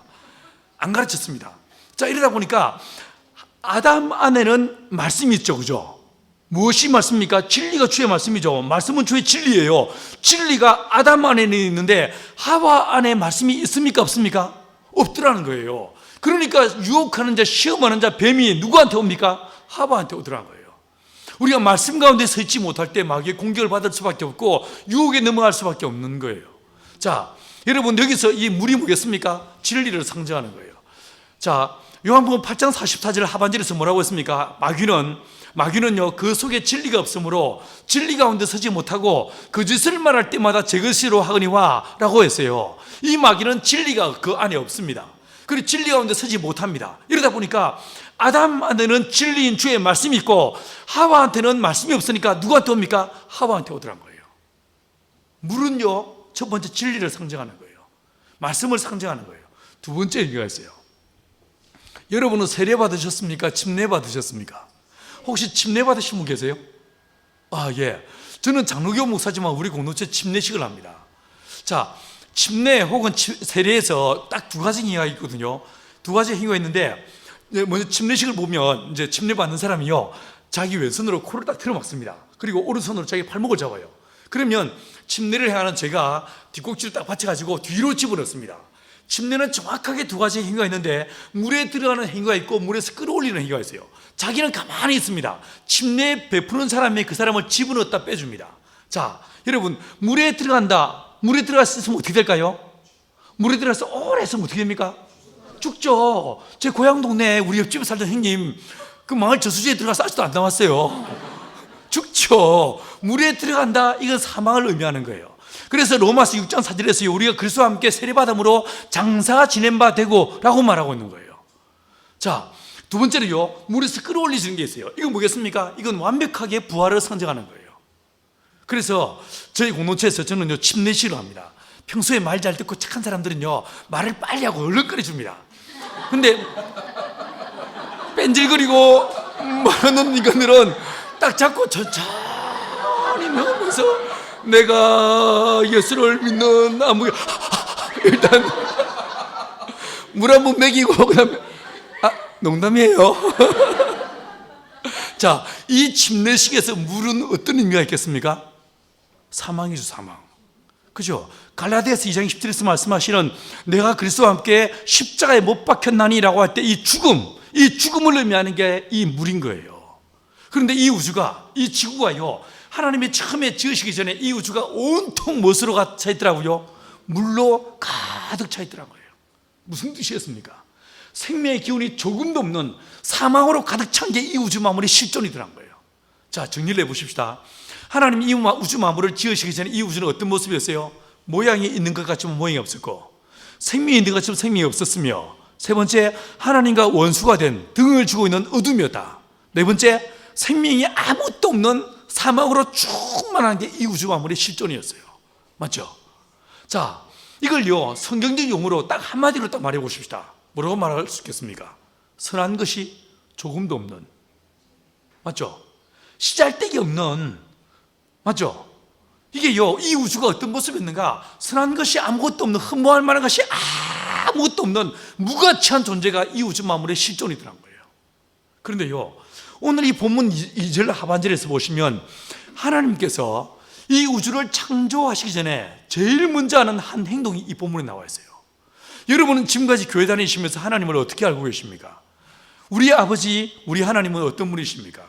자, 이러다 보니까 아담 안에는 말씀이 있죠, 그죠? 무엇이 말씀입니까? 진리가 주의 말씀이죠. 말씀은 주의 진리예요. 진리가 아담 안에는 있는데 하와 안에 말씀이 있습니까, 없습니까? 없더라는 거예요. 그러니까 유혹하는 자, 시험하는 자, 뱀이 누구한테 옵니까? 하와한테 오더라는 거예요. 우리가 말씀 가운데 서 있지 못할 때 마귀의 공격을 받을 수밖에 없고 유혹에 넘어갈 수밖에 없는 거예요. 자, 여러분, 여기서 이 물이 뭐겠습니까? 진리를 상징하는 거예요. 자, 요한복음 8장 44절 하반절에서 뭐라고 했습니까? 마귀는요, 그 속에 진리가 없으므로 진리 가운데 서지 못하고 거짓을 말할 때마다 제 것이로 하거니와 라고 했어요. 이 마귀는 진리가 그 안에 없습니다. 그리고 진리 가운데 서지 못합니다. 이러다 보니까 아담 안에는 진리인 주의 말씀이 있고 하와한테는 말씀이 없으니까 누구한테 옵니까? 하와한테 오더란 거예요. 물은요, 첫 번째 진리를 상징하는 거예요. 말씀을 상징하는 거예요. 두 번째 의미가 있어요. 여러분은 세례 받으셨습니까? 침례 받으셨습니까? 혹시 침례 받으신 분 계세요? 예. 저는 장로교 목사지만 우리 공동체 침례식을 합니다. 자, 침례 혹은 세례에서 딱 두 가지 행위가 있거든요. 두 가지 행위가 있는데, 먼저 침례식을 보면 이제 침례 받는 사람이요, 자기 왼손으로 코를 딱 틀어막습니다. 그리고 오른손으로 자기 팔목을 잡아요. 그러면 침례를 해야 하는 제가 뒷꼭지를 딱 받쳐가지고 뒤로 집어넣습니다. 침례는 정확하게 두 가지 행위가 있는데 물에 들어가는 행위가 있고 물에서 끌어올리는 행위가 있어요. 자기는 가만히 있습니다. 침례 베푸는 사람이 그 사람을 집어넣었다 빼줍니다. 자, 여러분, 물에 들어갔으면 어떻게 될까요? 물에 들어가서 오래 있으면 어떻게 됩니까? 죽죠. 제 고향 동네에 우리 옆집에 살던 형님, 그 마을 저수지에 들어가서 아직도 안 나왔어요. 죽죠. 물에 들어간다, 이건 사망을 의미하는 거예요. 그래서 로마서 6장 4절에서 우리가 그리스도와 함께 세례받음으로 장사가 지낸 바 되고 라고 말하고 있는 거예요. 자, 두 번째로요, 물에서 끌어올리시는 게 있어요. 이건 뭐겠습니까? 이건 완벽하게 부활을 상징하는 거예요. 그래서 저희 공동체에서 저는요 침례식을 합니다. 평소에 말 잘 듣고 착한 사람들은요 말을 빨리 하고 얼렁거려 줍니다. 근데 뺀질거리고 말하는 이거들은 딱 잡고 천천히 넣으면서 내가 예수를 믿는 아무 일단 물 한 번 먹이고 그다음에 농담이에요. 자, 이 침례식에서 물은 어떤 의미가 있겠습니까? 사망이죠, 사망. 그죠? 갈라디아서 2장 10절에서 말씀하시는 내가 그리스도와 함께 십자가에 못 박혔나니라고 할 때 이 죽음을 의미하는 게 이 물인 거예요. 그런데 이 우주가, 이 지구가요, 하나님이 처음에 지으시기 전에 이 우주가 온통 무엇으로 차 있더라고요? 물로 가득 차 있더라고요. 무슨 뜻이었습니까? 생명의 기운이 조금도 없는 사망으로 가득 찬 게 이 우주 만물의 실존이더란 거예요. 자, 정리를 해보십시다. 하나님 이 우주 만물을 지으시기 전에 이 우주는 어떤 모습이었어요? 모양이 있는 것 같지만 모양이 없었고, 생명이 있는 것 같지만 생명이 없었으며, 세 번째, 하나님과 원수가 된 등을 지고 있는 어둠이었다. 네 번째, 생명이 아무것도 없는 사막으로 충만한 게 이 우주 만물의 실존이었어요. 맞죠? 자, 이걸요 성경적 용어로 딱 한마디로 딱 말해 보십시다. 뭐라고 말할 수 있겠습니까? 선한 것이 조금도 없는, 맞죠? 시잘데기 없는, 맞죠? 이게요, 이 우주가 어떤 모습이었는가? 선한 것이 아무것도 없는, 흠모할 만한 것이 아무것도 없는 무가치한 존재가 이 우주 만물의 실존이더란 거예요. 그런데요, 오늘 이 본문 2절 하반절에서 보시면 하나님께서 이 우주를 창조하시기 전에 제일 먼저 하는 한 행동이 이 본문에 나와 있어요. 여러분은 지금까지 교회 다니시면서 하나님을 어떻게 알고 계십니까? 우리 아버지, 우리 하나님은 어떤 분이십니까?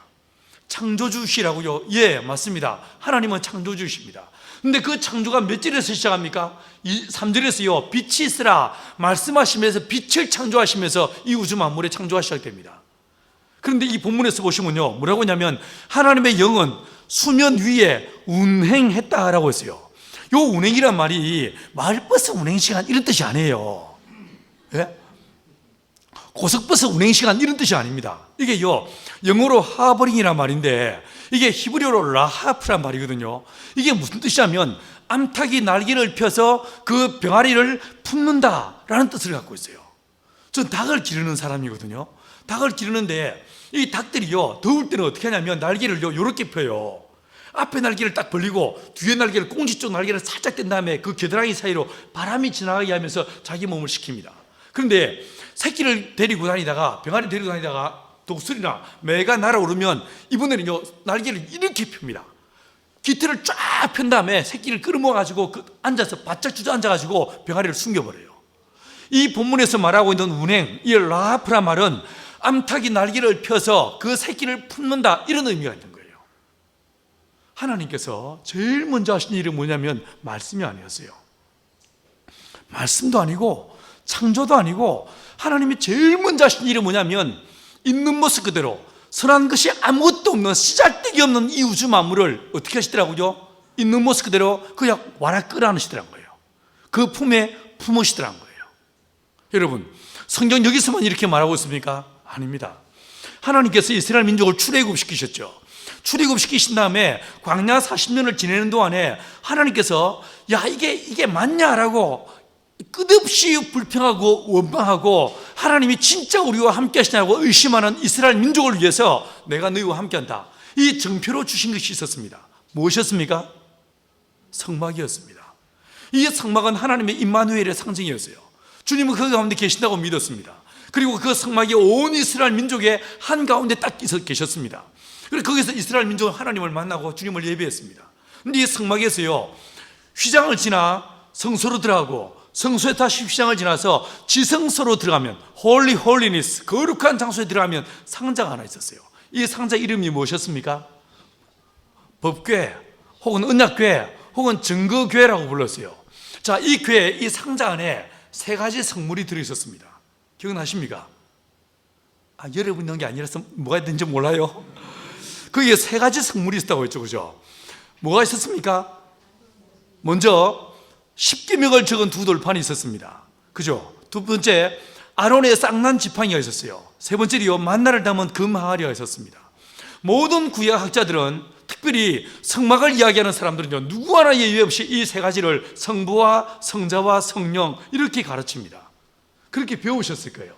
창조주시라고요? 예, 맞습니다. 하나님은 창조주십니다. 근데 그 창조가 몇 절에서 시작합니까? 3절에서요 빛이 있으라 말씀하시면서 빛을 창조하시면서 이 우주 만물의 창조가 시작됩니다. 그런데 이 본문에서 보시면요 뭐라고 하냐면 하나님의 영은 수면 위에 운행했다라고 했어요. 요 운행이란 말이 마을버스 운행시간 이런 뜻이 아니에요. 예? 고속버스 운행시간 이런 뜻이 아닙니다. 이게요 영어로 하버링이란 말인데 이게 히브리어로 라하프란 말이거든요. 이게 무슨 뜻이냐면 암탉이 날개를 펴서 그 병아리를 품는다라는 뜻을 갖고 있어요. 전 닭을 기르는 사람이거든요. 닭을 기르는데 이 닭들이요 더울 때는 어떻게 하냐면 날개를요 요렇게 펴요. 앞에 날개를 딱 벌리고 뒤에 날개를, 꽁지 쪽 날개를 살짝 뗀 다음에 그 겨드랑이 사이로 바람이 지나가게 하면서 자기 몸을 식힙니다. 그런데 새끼를 데리고 다니다가, 병아리 데리고 다니다가 독수리나 매가 날아오르면 이번에는요 날개를 이렇게 펴니다. 깃털을 쫙 편 다음에 새끼를 끌어모아가지고 앉아서 바짝 주저앉아가지고 병아리를 숨겨버려요. 이 본문에서 말하고 있는 운행, 이 라하프란 말은 암탉이 날개를 펴서 그 새끼를 품는다 이런 의미가 있는 거예요. 하나님께서 제일 먼저 하신 일이 뭐냐면 말씀이 아니었어요. 말씀도 아니고 창조도 아니고 하나님이 제일 먼저 하신 일이 뭐냐면 있는 모습 그대로 선한 것이 아무것도 없는 씨잘데기 없는 이 우주 만물을 어떻게 하시더라고요? 있는 모습 그대로 그냥 와라 끌어안으시더란 거예요. 그 품에 품으시더란 거예요. 여러분 성경 여기서만 이렇게 말하고 있습니까? 아닙니다. 하나님께서 이스라엘 민족을 출애굽시키셨죠. 출애굽시키신 다음에 광야 40년을 지내는 동안에 하나님께서 야 이게 맞냐라고 끝없이 불평하고 원망하고 하나님이 진짜 우리와 함께 하시냐고 의심하는 이스라엘 민족을 위해서 내가 너희와 함께 한다, 이 증표로 주신 것이 있었습니다. 무엇이었습니까? 성막이었습니다. 이 성막은 하나님의 임마누엘의 상징이었어요. 주님은 그 가운데 계신다고 믿었습니다. 그리고 그 성막이 온 이스라엘 민족의 한가운데 딱 계셨습니다. 그래서 거기서 이스라엘 민족은 하나님을 만나고 주님을 예배했습니다. 그런데 이 성막에서요 휘장을 지나 성소로 들어가고 성소에 다시 휘장을 지나서 지성소로 들어가면 홀리 홀리니스, 거룩한 장소에 들어가면 상자가 하나 있었어요. 이 상자 이름이 무엇이었습니까? 법궤 혹은 언약궤 혹은 증거궤라고 불렀어요. 자, 이 궤, 이 상자 안에 세 가지 성물이 들어있었습니다. 기억나십니까? 여러분 있는 게 아니라서 뭐가 있는지 몰라요. 거기에 세 가지 성물이 있었다고 했죠, 그죠? 뭐가 있었습니까? 먼저 십계명을 적은 두 돌판이 있었습니다. 그죠? 두 번째, 아론의 쌍난 지팡이가 있었어요. 세 번째로요, 만나를 담은 금 항아리가 있었습니다. 모든 구약 학자들은 특별히 성막을 이야기하는 사람들은요, 누구 하나 예외 없이 이 세 가지를 성부와 성자와 성령 이렇게 가르칩니다. 그렇게 배우셨을 거예요.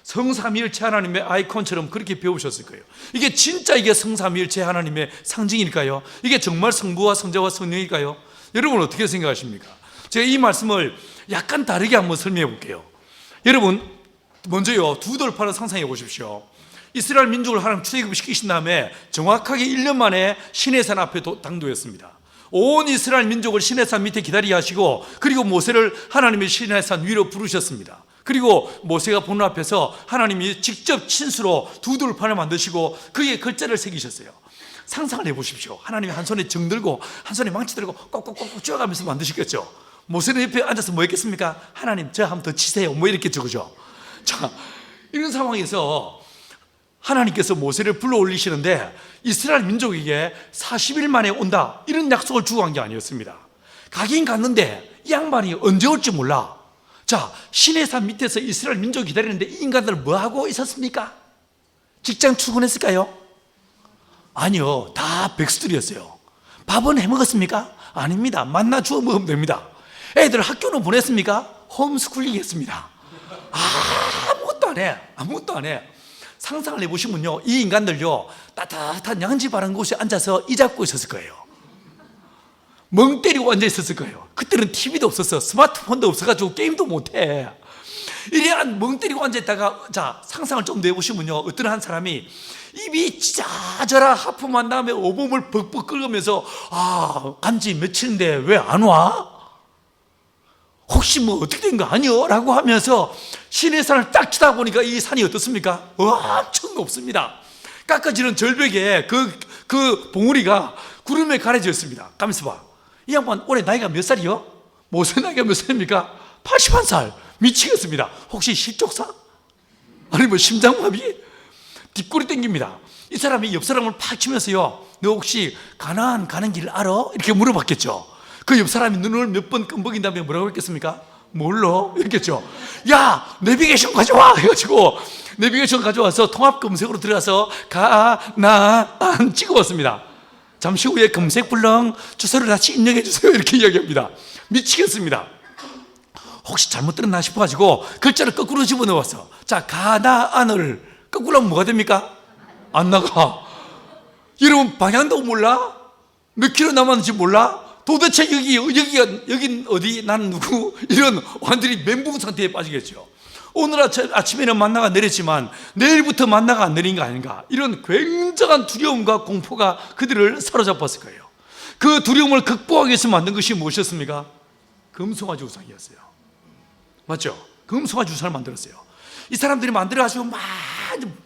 성삼위일체 하나님의 아이콘처럼 그렇게 배우셨을 거예요. 이게 진짜 이게 성삼위일체 하나님의 상징일까요? 이게 정말 성부와 성자와 성령일까요? 여러분 어떻게 생각하십니까? 제가 이 말씀을 약간 다르게 한번 설명해 볼게요. 여러분 먼저요, 두 돌판을 상상해 보십시오. 이스라엘 민족을 하나님 출애굽시키신 다음에 정확하게 1년 만에 시내산 앞에 당도했습니다. 온 이스라엘 민족을 시내산 밑에 기다리게 하시고, 그리고 모세를 하나님의 시내산 위로 부르셨습니다. 그리고 모세가 보는 앞에서 하나님이 직접 친수로 두 돌판을 만드시고 거기에 글자를 새기셨어요. 상상을 해보십시오. 하나님이 한 손에 정 들고 한 손에 망치 들고 꼭꼭꼭꼭 쪼아가면서 만드시겠죠. 모세는 옆에 앉아서 뭐 했겠습니까? 하나님 저 한 번 더 치세요, 뭐 이렇게 적으죠. 자, 이런 상황에서 하나님께서 모세를 불러 올리시는데 이스라엘 민족에게 40일 만에 온다, 이런 약속을 주고 간 게 아니었습니다. 가긴 갔는데 이 양반이 언제 올지 몰라. 자, 시내산 밑에서 이스라엘 민족이 기다리는데 이 인간들 뭐 하고 있었습니까? 직장 출근했을까요? 아니요, 다 백수들이었어요. 밥은 해 먹었습니까? 아닙니다. 만나 주워 먹으면 됩니다. 애들 학교는 보냈습니까? 홈스쿨링 했습니다. 아무것도 안 해. 아무것도 안 해. 상상을 해보시면요, 이 인간들요, 따뜻한 양지 바른 곳에 앉아서 이 잡고 있었을 거예요. 멍 때리고 앉아 있었을 거예요. 그때는 TV도 없었어, 스마트폰도 없어가지고 게임도 못해. 이래 멍 때리고 앉아있다가, 자, 상상을 좀 더 해보시면요, 어떤 한 사람이 입이 찢어져라 하품한 다음에 오몸을 벅벅 끓으면서 간지 며칠인데 왜 안 와? 혹시 뭐 어떻게 된 거 아니요? 라고 하면서 시내산을 딱 쳐다보니까 이 산이 어떻습니까? 엄청 높습니다. 깎아지는 절벽에 그 봉우리가 구름에 가려져 있습니다. 가면서 봐, 이 양반 올해 나이가 몇 살이요? 모세 나이가 몇 살입니까? 81살. 미치겠습니다. 혹시 실족사? 아니 뭐 심장마비? 뒷골이 땡깁니다. 이 사람이 옆 사람을 팍 치면서요, 너 혹시 가나안 가는 길 알아? 이렇게 물어봤겠죠. 그 옆 사람이 눈을 몇 번 끔벅인 다음에 뭐라고 했겠습니까? 몰라 이랬겠죠. 야, 내비게이션 가져와 해가지고 내비게이션 가져와서 통합 검색으로 들어가서 가나안 찍어봤습니다. 잠시 후에 검색 불능 주소를 다시 입력해 주세요, 이렇게 이야기합니다. 미치겠습니다. 혹시 잘못 들었나 싶어가지고 글자를 거꾸로 집어넣었어. 자, 가나안을 거꾸로 하면 뭐가 됩니까? 안 나가. 여러분 방향도 몰라? 몇 킬로 남았는지 몰라? 도대체 여긴 어디? 난 누구? 이런 완전히 멘붕 상태에 빠지겠죠. 오늘 아침에는 만나가 내렸지만 내일부터 만나가 안 내린 거 아닌가, 이런 굉장한 두려움과 공포가 그들을 사로잡았을 거예요. 그 두려움을 극복하기 위해서 만든 것이 무엇이었습니까? 금송아지 우상이었어요. 맞죠? 금송아지 우상을 만들었어요. 이 사람들이 만들어가지고 막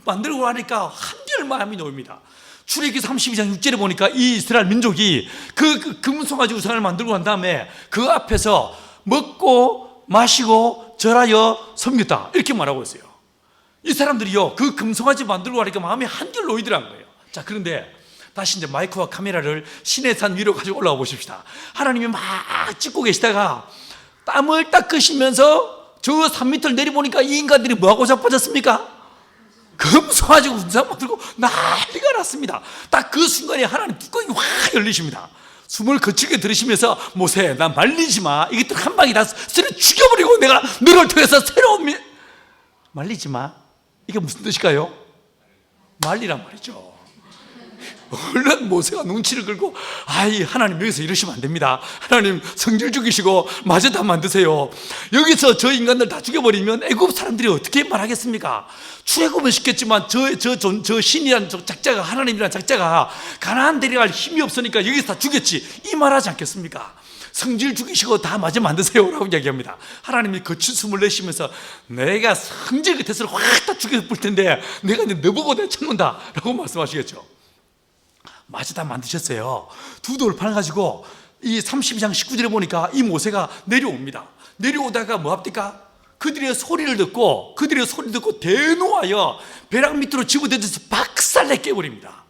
만들고 하니까 한결 마음이 놓입니다. 출애굽기 32장 6절에 보니까 이 이스라엘 민족이 그 금송아지 우상을 만들고 난 다음에 그 앞에서 먹고 마시고 절하여 섬겼다, 이렇게 말하고 있어요. 이 사람들이요, 그 금송아지 만들고 하니까 마음이 한결 놓이더란 거예요. 자, 그런데 다시 이제 마이크와 카메라를 시내산 위로 가지고 올라가 보십시다. 하나님이 막 찍고 계시다가 땀을 닦으시면서 저 산 밑을 내려보니까 이 인간들이 뭐하고 자빠졌습니까? 금송아지 우상 만들고 난리가 났습니다. 딱 그 순간에 하나님 뚜껑이 확 열리십니다. 숨을 거칠게 들이쉬면서, 모세, 나 말리지 마. 이것들 한 방에 다 쓰러 죽여버리고 내가 너를 통해서 새로운 말리지 마. 이게 무슨 뜻일까요? 말리란 말이죠. 얼른 모세가 눈치를 끌고, 아이 하나님 여기서 이러시면 안 됩니다. 하나님 성질 죽이시고 마저 다 만드세요. 여기서 저 인간들 다 죽여버리면 애굽 사람들이 어떻게 말하겠습니까? 출애굽은 시켰지만 저 신이란 작자가, 하나님이란 작자가 가나안 데려갈 힘이 없으니까 여기서 다 죽였지, 이 말하지 않겠습니까? 성질 죽이시고 다 마저 만드세요 라고 이야기합니다. 하나님이 거친 숨을 내쉬면서, 내가 성질 끝에서 확 다 죽여볼 텐데 내가 너 보고 내가 참는다 라고 말씀하시겠죠. 마저 다 만드셨어요. 두 돌판을 가지고 이 32장 19절에 보니까 이 모세가 내려옵니다. 내려오다가 뭐 합니까? 그들의 소리를 듣고 대노하여 벼락 밑으로 집어던져서 박살내 깨버립니다.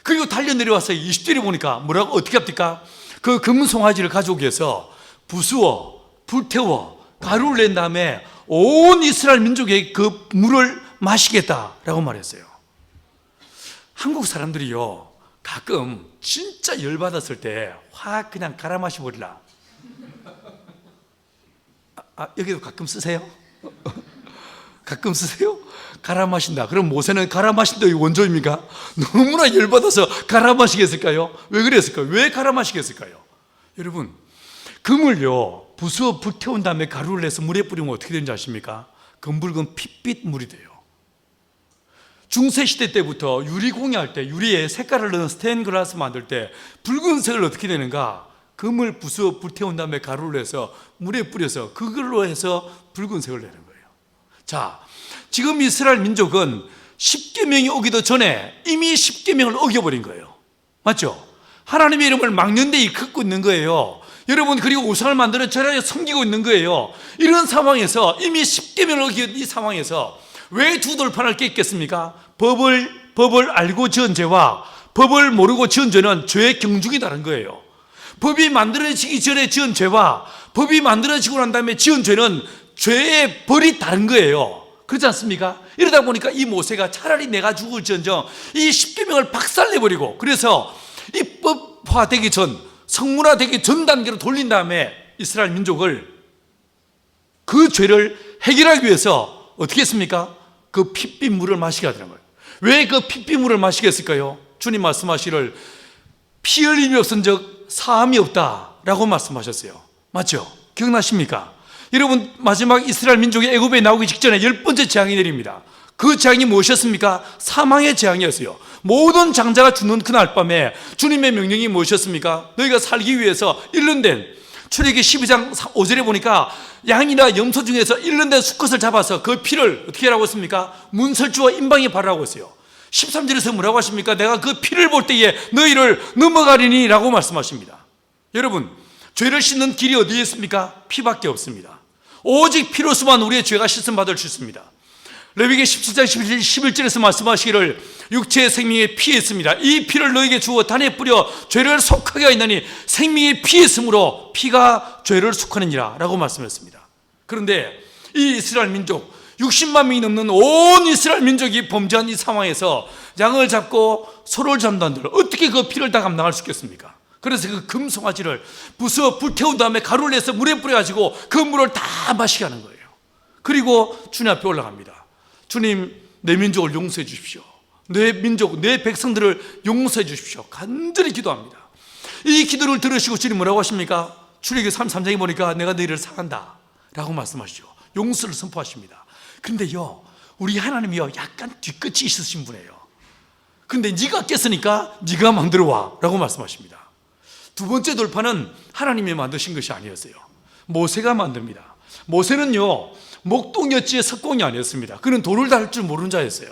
그리고 달려 내려와서 20절에 보니까 뭐라고 어떻게 합니까? 그 금송아지를 가져오기 위해서 부수어 불태워 가루를 낸 다음에 온 이스라엘 민족의 그 물을 마시겠다라고 말했어요. 한국 사람들이요, 가끔 진짜 열받았을 때 확 그냥 갈아 마셔버리라. 여기도 가끔 쓰세요? 가끔 쓰세요? 갈아 마신다. 그럼 모세는 갈아 마신다의 원조입니까? 너무나 열받아서 갈아 마시겠을까요? 왜 그랬을까요? 왜 갈아 마시겠을까요? 여러분, 금을요 부수어 불태운 다음에 가루를 내서 물에 뿌리면 어떻게 되는지 아십니까? 검붉은 핏빛 물이 돼요. 중세시대 때부터 유리공예 할 때, 유리에 색깔을 넣은 스테인글라스 만들 때 붉은색을 어떻게 되는가? 금을 부수어 불태운 다음에 가루를 내서 물에 뿌려서 그걸로 해서 붉은색을 내는 거예요. 자, 지금 이스라엘 민족은 십계명이 오기도 전에 이미 십계명을 어겨버린 거예요. 맞죠? 하나님의 이름을 망령되이 긋고 있는 거예요. 여러분, 그리고 우상을 만드는 절하에 섬기고 있는 거예요. 이런 상황에서, 이미 십계명을 어긴 이 상황에서 왜 두 돌판을 깼겠습니까? 법을 알고 지은 죄와 법을 모르고 지은 죄는 죄의 경중이 다른 거예요. 법이 만들어지기 전에 지은 죄와 법이 만들어지고 난 다음에 지은 죄는 죄의 벌이 다른 거예요. 그렇지 않습니까? 이러다 보니까 이 모세가 차라리 내가 죽을지언정 이 십계명을 박살내버리고, 그래서 입법화되기 전, 성문화되기 전 단계로 돌린 다음에 이스라엘 민족을, 그 죄를 해결하기 위해서 어떻게 했습니까? 그 핏빛 물을 마시게 하더라는 거예요. 왜 그 핏빛 물을 마시게 했을까요? 주님 말씀하시기를 피 흘림이 없은 적 사함이 없다라고 말씀하셨어요. 맞죠? 기억나십니까? 여러분, 마지막 이스라엘 민족이 애굽에 나오기 직전에 10번째 재앙이 내립니다. 그 재앙이 무엇이었습니까? 사망의 재앙이었어요. 모든 장자가 죽는 그날 밤에 주님의 명령이 무엇이었습니까? 너희가 살기 위해서 일른된, 출애굽기 12장 5절에 보니까 양이나 염소 중에서 일른된 수컷을 잡아서 그 피를 어떻게 하라고 했습니까? 문설주와 임방에 바르라고 했어요. 13절에서 뭐라고 하십니까? 내가 그 피를 볼 때에 너희를 넘어가리니 라고 말씀하십니다. 여러분, 죄를 씻는 길이 어디에 있습니까? 피밖에 없습니다. 오직 피로서만 우리의 죄가 씻음 받을 수 있습니다. 레위기 17장 11절에서 말씀하시기를 육체의 생명의 피에 있습니다. 이 피를 너에게 주어 단에 뿌려 죄를 속하게 하였나니 생명의 피에 있으므로 피가 죄를 속하느니라 라고 말씀했습니다. 그런데 이 이스라엘 민족 60만 명이 넘는 온 이스라엘 민족이 범죄한 이 상황에서 양을 잡고 소를 잡는 한들 어떻게 그 피를 다 감당할 수 있겠습니까? 그래서 그 금송아지를 부숴 불태운 다음에 가루를 내서 물에 뿌려가지고 그 물을 다 마시게 하는 거예요. 그리고 주님 앞에 올라갑니다. 주님, 내 민족을 용서해 주십시오. 내 민족, 내 백성들을 용서해 주십시오. 간절히 기도합니다. 이 기도를 들으시고 주님 뭐라고 하십니까? 출애굽기 33장에 보니까 내가 너희를 사한다 라고 말씀하시죠. 용서를 선포하십니다. 그런데요, 우리 하나님이요 약간 뒤끝이 있으신 분이에요. 그런데 네가 깼으니까 네가 만들어 와 라고 말씀하십니다. 두 번째 돌파는 하나님이 만드신 것이 아니었어요. 모세가 만듭니다. 모세는요 목동여지의 석공이 아니었습니다. 그는 돌을 다룰 줄 모르는 자였어요.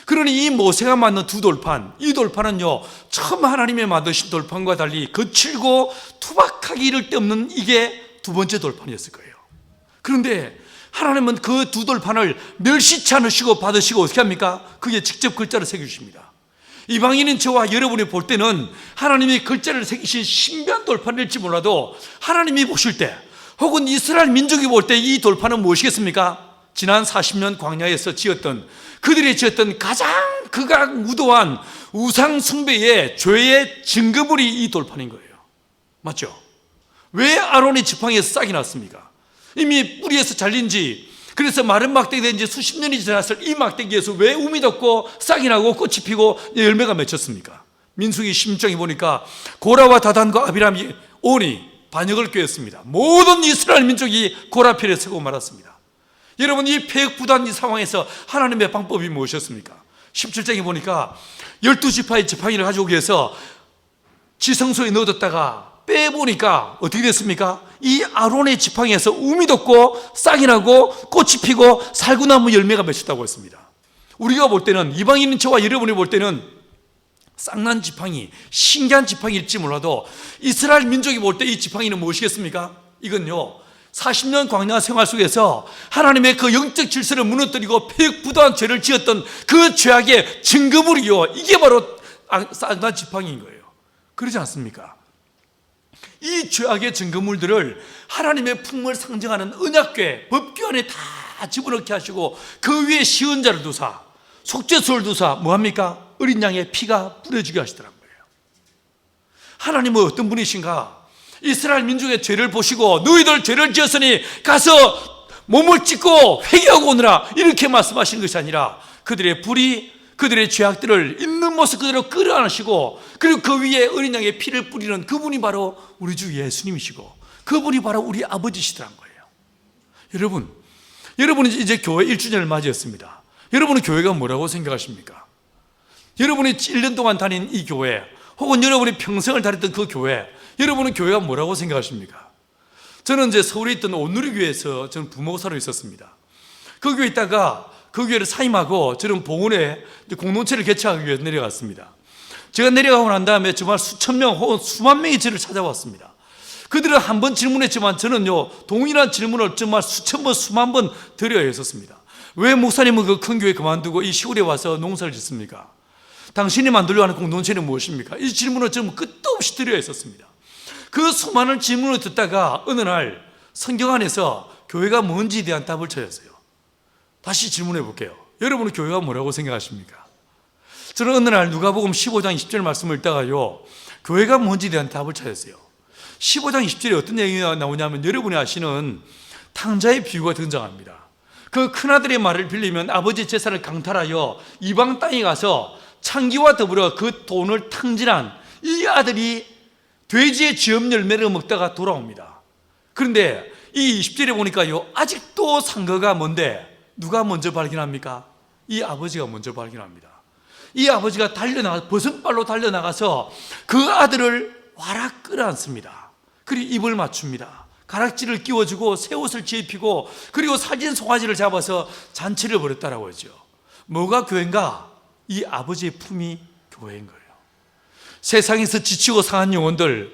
그러니 이 모세가 만든 두 돌판, 이 돌판은요 처음 하나님이 만드신 돌판과 달리 거칠고 투박하기 이를 데 없는 이게 두 번째 돌판이었을 거예요. 그런데 하나님은 그 두 돌판을 멸시치 않으시고 받으시고 어떻게 합니까? 그게 직접 글자를 새겨주십니다. 이방인인 저와 여러분이 볼 때는 하나님이 글자를 새기신 신비한 돌판일지 몰라도 하나님이 보실 때, 혹은 이스라엘 민족이 볼 때 이 돌판은 무엇이겠습니까? 지난 40년 광야에서 그들이 지었던 가장 극악무도한 우상 숭배의 죄의 증거물이 이 돌판인 거예요. 맞죠? 왜 아론의 지팡이에서 싹이 났습니까? 이미 뿌리에서 잘린 지, 그래서 마른 막대기 된 지 수십 년이 지났을 이 막대기에서 왜 움이 돋고 싹이 나고 꽃이 피고 열매가 맺혔습니까? 민수기 16장에 보니까 고라와 다단과 아비람이 온이 반역을 꾀했습니다. 모든 이스라엘 민족이 고라필에 서고 말았습니다. 여러분, 이 폐역부단 이 상황에서 하나님의 방법이 무엇이었습니까? 17장에 보니까 12지파의 지팡이를 가져오기 위해서 지성소에 넣어뒀다가 빼보니까 어떻게 됐습니까? 이 아론의 지팡이에서 움이 돋고 싹이 나고 꽃이 피고 살구나무 열매가 맺혔다고 했습니다. 우리가 볼 때는, 이방인인 저와 여러분이 볼 때는 쌍난 지팡이, 신기한 지팡이일지 몰라도 이스라엘 민족이 볼 때 이 지팡이는 무엇이겠습니까? 이건요 40년 광야 생활 속에서 하나님의 그 영적 질서를 무너뜨리고 폐역부도한 죄를 지었던 그 죄악의 증거물이요, 이게 바로 쌍난 지팡이인 거예요. 그러지 않습니까? 이 죄악의 증거물들을 하나님의 품을 상징하는 언약궤, 법궤 안에 다 집어넣게 하시고 그 위에 시은자를 두사, 속죄소를 두사 뭐합니까? 어린 양의 피가 뿌려지게 하시더란 거예요. 하나님은 어떤 분이신가? 이스라엘 민족의 죄를 보시고 너희들 죄를 지었으니 가서 몸을 찢고 회개하고 오느라 이렇게 말씀하신 것이 아니라 그들의 불의, 그들의 죄악들을 있는 모습 그대로 끌어안으시고 그리고 그 위에 어린 양의 피를 뿌리는 그분이 바로 우리 주 예수님이시고 그분이 바로 우리 아버지시더란 거예요. 여러분은 이제 교회 1주년을 맞이했습니다. 여러분은 교회가 뭐라고 생각하십니까? 여러분이 1년 동안 다닌 이 교회 혹은 여러분이 평생을 다녔던 그 교회, 여러분은 교회가 뭐라고 생각하십니까? 저는 이제 서울에 있던 온누리교회에서 저는 부목사로 있었습니다. 그 교회에 있다가 그 교회를 사임하고 저는 봉원에 공동체를 개최하기 위해 내려갔습니다. 제가 내려가고 난 다음에 정말 수천 명 혹은 수만 명이 저를 찾아왔습니다. 그들은 한 번 질문했지만 저는요 동일한 질문을 정말 수천 번 수만 번 드려야 했었습니다. 왜 목사님은 그 큰 교회 그만두고 이 시골에 와서 농사를 짓습니까? 당신이 만들려고 하는 공동체는 무엇입니까? 이 질문을 좀 끝도 없이 드려야 했었습니다. 그 수많은 질문을 듣다가 어느 날 성경 안에서 교회가 뭔지에 대한 답을 찾았어요. 다시 질문해 볼게요. 여러분은 교회가 뭐라고 생각하십니까? 저는 어느 날 누가복음 15장 20절 말씀을 읽다가요 교회가 뭔지에 대한 답을 찾았어요. 15장 20절에 어떤 얘기가 나오냐면 여러분이 아시는 탕자의 비유가 등장합니다. 그 큰아들의 말을 빌리면 아버지 재산을 강탈하여 이방 땅에 가서 창기와 더불어 그 돈을 탕진한 이 아들이 돼지의 쥐업 열매를 먹다가 돌아옵니다. 그런데 이 20절에 보니까요 아직도 상거가 뭔데 누가 먼저 발견합니까? 이 아버지가 먼저 발견합니다. 이 아버지가 버선발로 달려나가서 그 아들을 와락 끌어안습니다. 그리고 입을 맞춥니다. 가락지를 끼워주고 새 옷을 지피고 그리고 사진 송아지를 잡아서 잔치를 벌였다라고 하죠. 뭐가 교회인가? 이 아버지의 품이 교회인 거예요. 세상에서 지치고 상한 영혼들,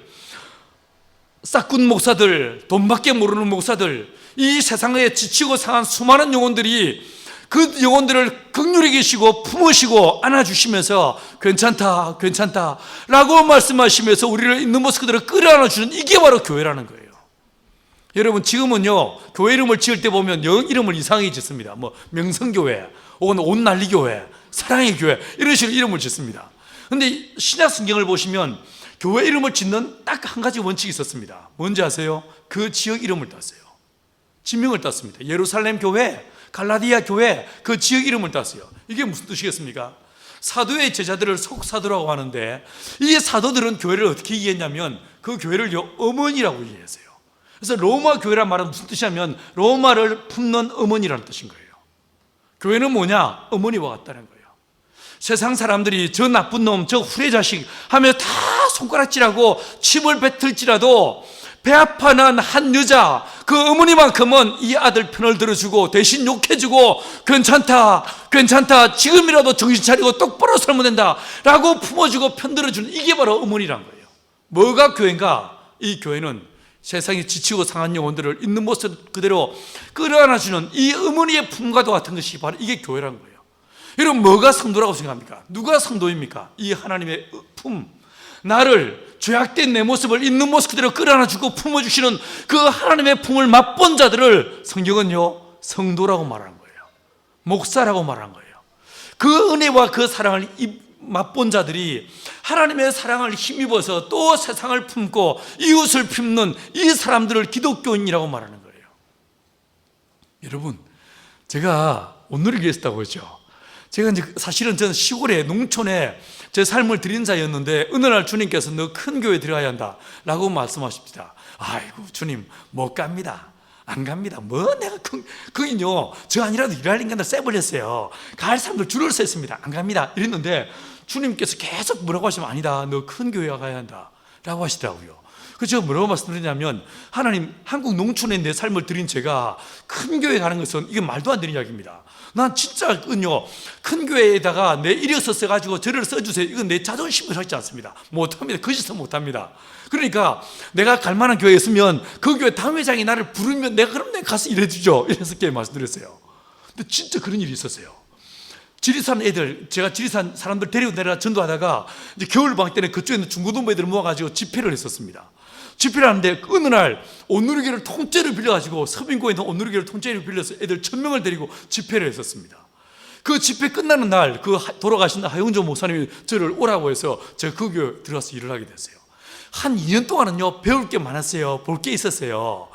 싹군 목사들, 돈밖에 모르는 목사들, 이 세상에 지치고 상한 수많은 영혼들이 그 영혼들을 긍휼히 계시고 품으시고 안아주시면서 괜찮다 괜찮다 라고 말씀하시면서 우리를 있는 모습 그대로 끌어안아주는 이게 바로 교회라는 거예요. 여러분 지금은요 교회 이름을 지을 때 보면 영 이름을 이상하게 짓습니다. 뭐 명성교회 혹은 온난리교회, 사랑의 교회 이런 식으로 이름을 짓습니다. 그런데 신약 성경을 보시면 교회 이름을 짓는 딱 한 가지 원칙이 있었습니다. 뭔지 아세요? 그 지역 이름을 땄어요. 지명을 땄습니다. 예루살렘 교회, 갈라디아 교회 그 지역 이름을 땄어요. 이게 무슨 뜻이겠습니까? 사도의 제자들을 속사도라고 하는데 이 사도들은 교회를 어떻게 이해했냐면 그 교회를 어머니라고 이해했어요. 그래서 로마 교회란 말은 무슨 뜻이냐면 로마를 품는 어머니라는 뜻인 거예요. 교회는 뭐냐? 어머니와 같다는 거예요. 세상 사람들이 저 나쁜 놈, 저 후레자식 하며 다 손가락질하고 침을 뱉을지라도 배 아파난 한 여자 그 어머니만큼은 이 아들 편을 들어주고 대신 욕해주고 괜찮다 괜찮다 지금이라도 정신 차리고 똑바로 살면 된다 라고 품어주고 편들어주는 이게 바로 어머니란 거예요. 뭐가 교회인가? 이 교회는 세상에 지치고 상한 영혼들을 있는 모습 그대로 끌어안아주는 이 어머니의 품과도 같은 것이 바로 이게 교회란 거예요. 여러분 뭐가 성도라고 생각합니까? 누가 성도입니까? 이 하나님의 품, 나를 죄악된 내 모습을 있는 모습 그대로 끌어안아주고 품어주시는 그 하나님의 품을 맛본 자들을 성경은요 성도라고 말하는 거예요. 목사라고 말하는 거예요. 그 은혜와 그 사랑을 맛본 자들이 하나님의 사랑을 힘입어서 또 세상을 품고 이웃을 품는 이 사람들을 기독교인이라고 말하는 거예요. 여러분 제가 온누리교회에 있었다고 했죠. 제가 이제 사실은 저는 시골에 농촌에 제 삶을 드린 자였는데 어느 날 주님께서 너 큰 교회 들어가야 한다 라고 말씀하십니다. 아이고 주님 못 갑니다. 안 갑니다. 뭐 내가 거긴요 저 아니라도 일할 인간들 쎄버렸어요. 갈 사람들 줄을 서 있습니다. 안 갑니다 이랬는데 주님께서 계속 뭐라고 하시면 아니다 너 큰 교회 가야 한다 라고 하시더라고요. 그래서 제가 뭐라고 말씀드리냐면 하나님 한국 농촌에 내 삶을 드린 제가 큰 교회 가는 것은 이게 말도 안 되는 이야기입니다. 난 진짜군요 큰 교회에다가 내 이력서 써가지고 저를 써주세요 이건 내 자존심을 하지 않습니다. 못합니다. 거짓은 못합니다. 그러니까 내가 갈 만한 교회에 있으면 그 교회 당회장이 나를 부르면 내가 그럼 내가 가서 일해주죠 이래서 말씀드렸어요. 근데 진짜 그런 일이 있었어요. 지리산 애들, 제가 지리산 사람들 데리고 내려 전도하다가 이제 겨울방학 때는 그쪽에 있는 중고등부 애들 모아가지고 집회를 했었습니다. 집회를 하는데 어느 날 온누리교회를 통째로 빌려가지고 서빙고에 있는 온누리교회를 통째로 빌려서 애들 1000명을 데리고 집회를 했었습니다. 그 집회 끝나는 날 그 돌아가신 하용조 목사님이 저를 오라고 해서 제가 그 교회 들어가서 일을 하게 됐어요. 한 2년 동안은요 배울 게 많았어요. 볼 게 있었어요.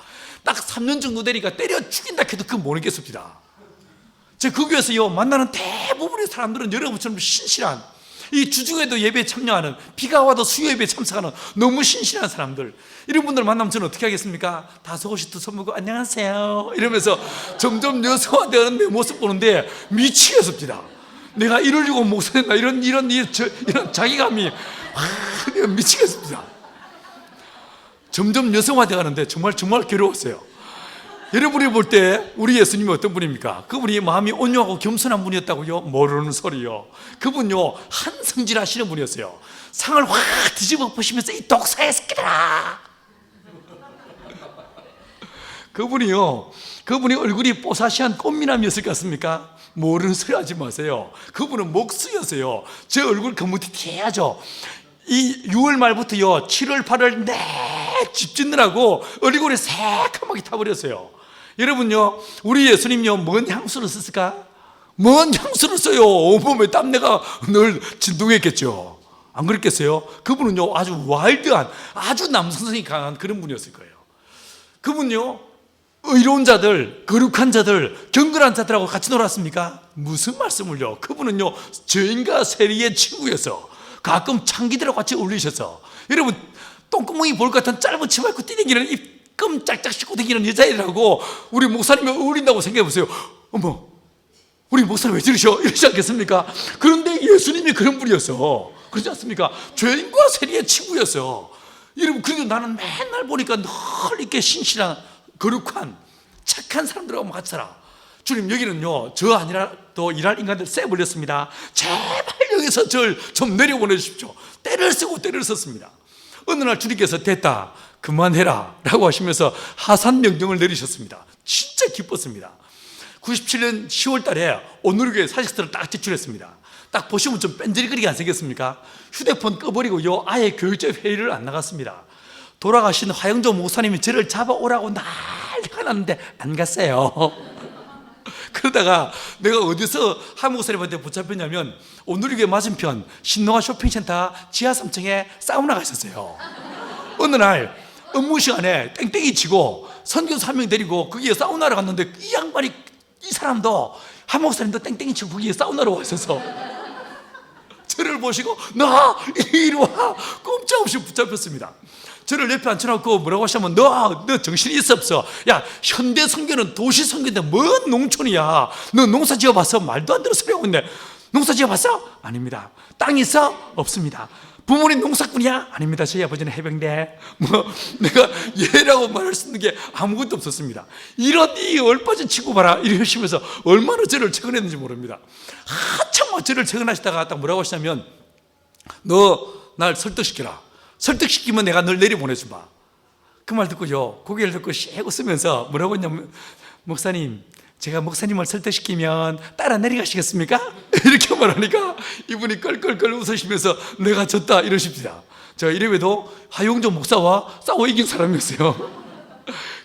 딱 3년 정도 되니까 때려 죽인다 해도 그거 못 읽겠습니다. 제가 그 교회에서요 만나는 대부분의 사람들은 여러분처럼 신실한, 이 주중에도 예배에 참여하는, 비가 와도 수요 예배에 참석하는 너무 신실한 사람들, 이런 분들 만나면 저는 어떻게 하겠습니까? 다소곳이 손보고 안녕하세요 이러면서 점점 여성화되는 내 모습 보는데 미치겠습니다. 내가 이러려고 목사님과 이런 자기감이 내가 미치겠습니다. 점점 여성화되어 가는데 정말 괴로웠어요. 여러분이 볼 때 우리 예수님이 어떤 분입니까? 그분이 마음이 온유하고 겸손한 분이었다고요? 모르는 소리요. 그분요 한성질하시는 분이었어요. 상을 확 뒤집어 보시면서 이 독사의 새끼들아. 그분이 얼굴이 뽀사시한 꽃미남이었을 것 같습니까? 모르는 소리 하지 마세요. 그분은 목수였어요. 제 얼굴 거무튀튀하죠. 이 6월 말부터요 7월 8월 내 집 짓느라고 얼굴이 새까맣게 타버렸어요. 여러분요 우리 예수님요 뭔 향수를 썼을까? 뭔 향수를 써요? 온몸에 땀내가 늘 진동했겠죠. 안 그랬겠어요? 그분은요 아주 와일드한, 아주 남성성이 강한 그런 분이었을 거예요. 그분요 의로운 자들, 거룩한 자들, 경건한 자들하고 같이 놀았습니까? 무슨 말씀을요? 그분은요 죄인과 세리의 친구였어. 가끔 창기들하고 같이 어울리셔서, 여러분 똥구멍이 볼 것 같은 짧은 치마 입고 뛰댕기는, 입 끔짝짝 씻고 다니는 여자애들하고 우리 목사님이 어울린다고 생각해 보세요. 어머, 우리 목사님 왜 저러셔? 이러지 않겠습니까? 그런데 예수님이 그런 분이었어. 그렇지 않습니까? 죄인과 세리의 친구였어. 여러분, 그래도 나는 맨날 보니까 늘 이렇게 신실한, 거룩한, 착한 사람들하고 같이 살아. 주님, 여기는요 저 아니라도 일할 인간들 쎄 불렸습니다. 제발 여기서 저를 좀 내려보내주십시오. 때를 쓰고 때를 썼습니다. 어느 날 주님께서 됐다, 그만해라 라고 하시면서 하산 명령을 내리셨습니다. 진짜 기뻤습니다. 97년 10월 달에 온누리교회 사직서를 딱 제출했습니다. 딱 보시면 좀 뺀질거리게 안 생겼습니까? 휴대폰 꺼버리고요 아예 교육적 회의를 안 나갔습니다. 돌아가신 화영조 목사님이 저를 잡아오라고 난리가 났는데 안 갔어요. 그러다가 내가 어디서 한 목사님한테 붙잡혔냐면 온누리교회 맞은편 신노아 쇼핑센터 지하 3층에 사우나 가셨어요. 어느 날 업무 시간에 땡땡이 치고 선교사 한 명 데리고 거기에 사우나를 갔는데 이 양반이, 이 사람도 한 목사님도 땡땡이 치고 거기에 사우나로 와셔서 저를 보시고 너 이리 와 꼼짝없이 붙잡혔습니다. 저를 옆에 앉혀놓고 뭐라고 하시면 너 정신이 있어 없어? 야, 현대 선교는 도시 선교인데 뭔 농촌이야? 너 농사 지어봤어? 말도 안 되는 소리 하고 있네. 농사 지어봤어? 아닙니다. 땅 있어? 없습니다. 부모님 농사꾼이야? 아닙니다. 저희 아버지는 해병대. 내가 얘라고 말할 수 있는 게 아무것도 없었습니다. 이런 이 얼빠진 친구 봐라 이러시면서 얼마나 저를 채근했는지 모릅니다. 한참 저를 채근하시다가 딱 뭐라고 하시냐면 너 날 설득시켜라. 설득시키면 내가 널 내려보내주마. 그 말 듣고요 고개를 들고 씩 웃으면서 뭐라고 했냐면 목사님, 제가 목사님을 설득시키면 따라 내려가시겠습니까? 이렇게 말하니까 이분이 껄껄껄 웃으시면서 내가 졌다 이러십니다. 제가 이래봬도 하용조 목사와 싸워 이긴 사람이었어요.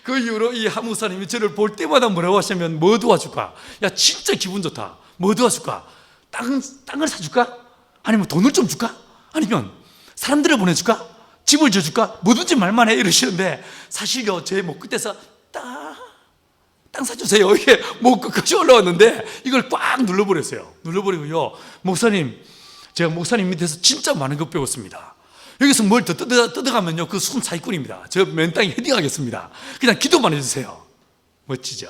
그 이후로 이 한 목사님이 저를 볼 때마다 뭐라고 하시냐면 뭐 도와줄까? 야, 진짜 기분 좋다. 뭐 도와줄까? 땅을 사줄까? 아니면 돈을 좀 줄까? 아니면 사람들을 보내줄까? 집을 지어줄까? 뭐든지 말만 해 이러시는데 사실요 제 목 끝에서 땅 사주세요 이게 목 끝까지 올라왔는데 이걸 꽉 눌러버렸어요. 눌러버리고요 목사님, 제가 목사님 밑에서 진짜 많은 것 배웠습니다. 여기서 뭘 더 뜯어가면요 그 순 사기꾼입니다. 저 맨 땅에 헤딩하겠습니다. 그냥 기도만 해주세요. 멋지죠?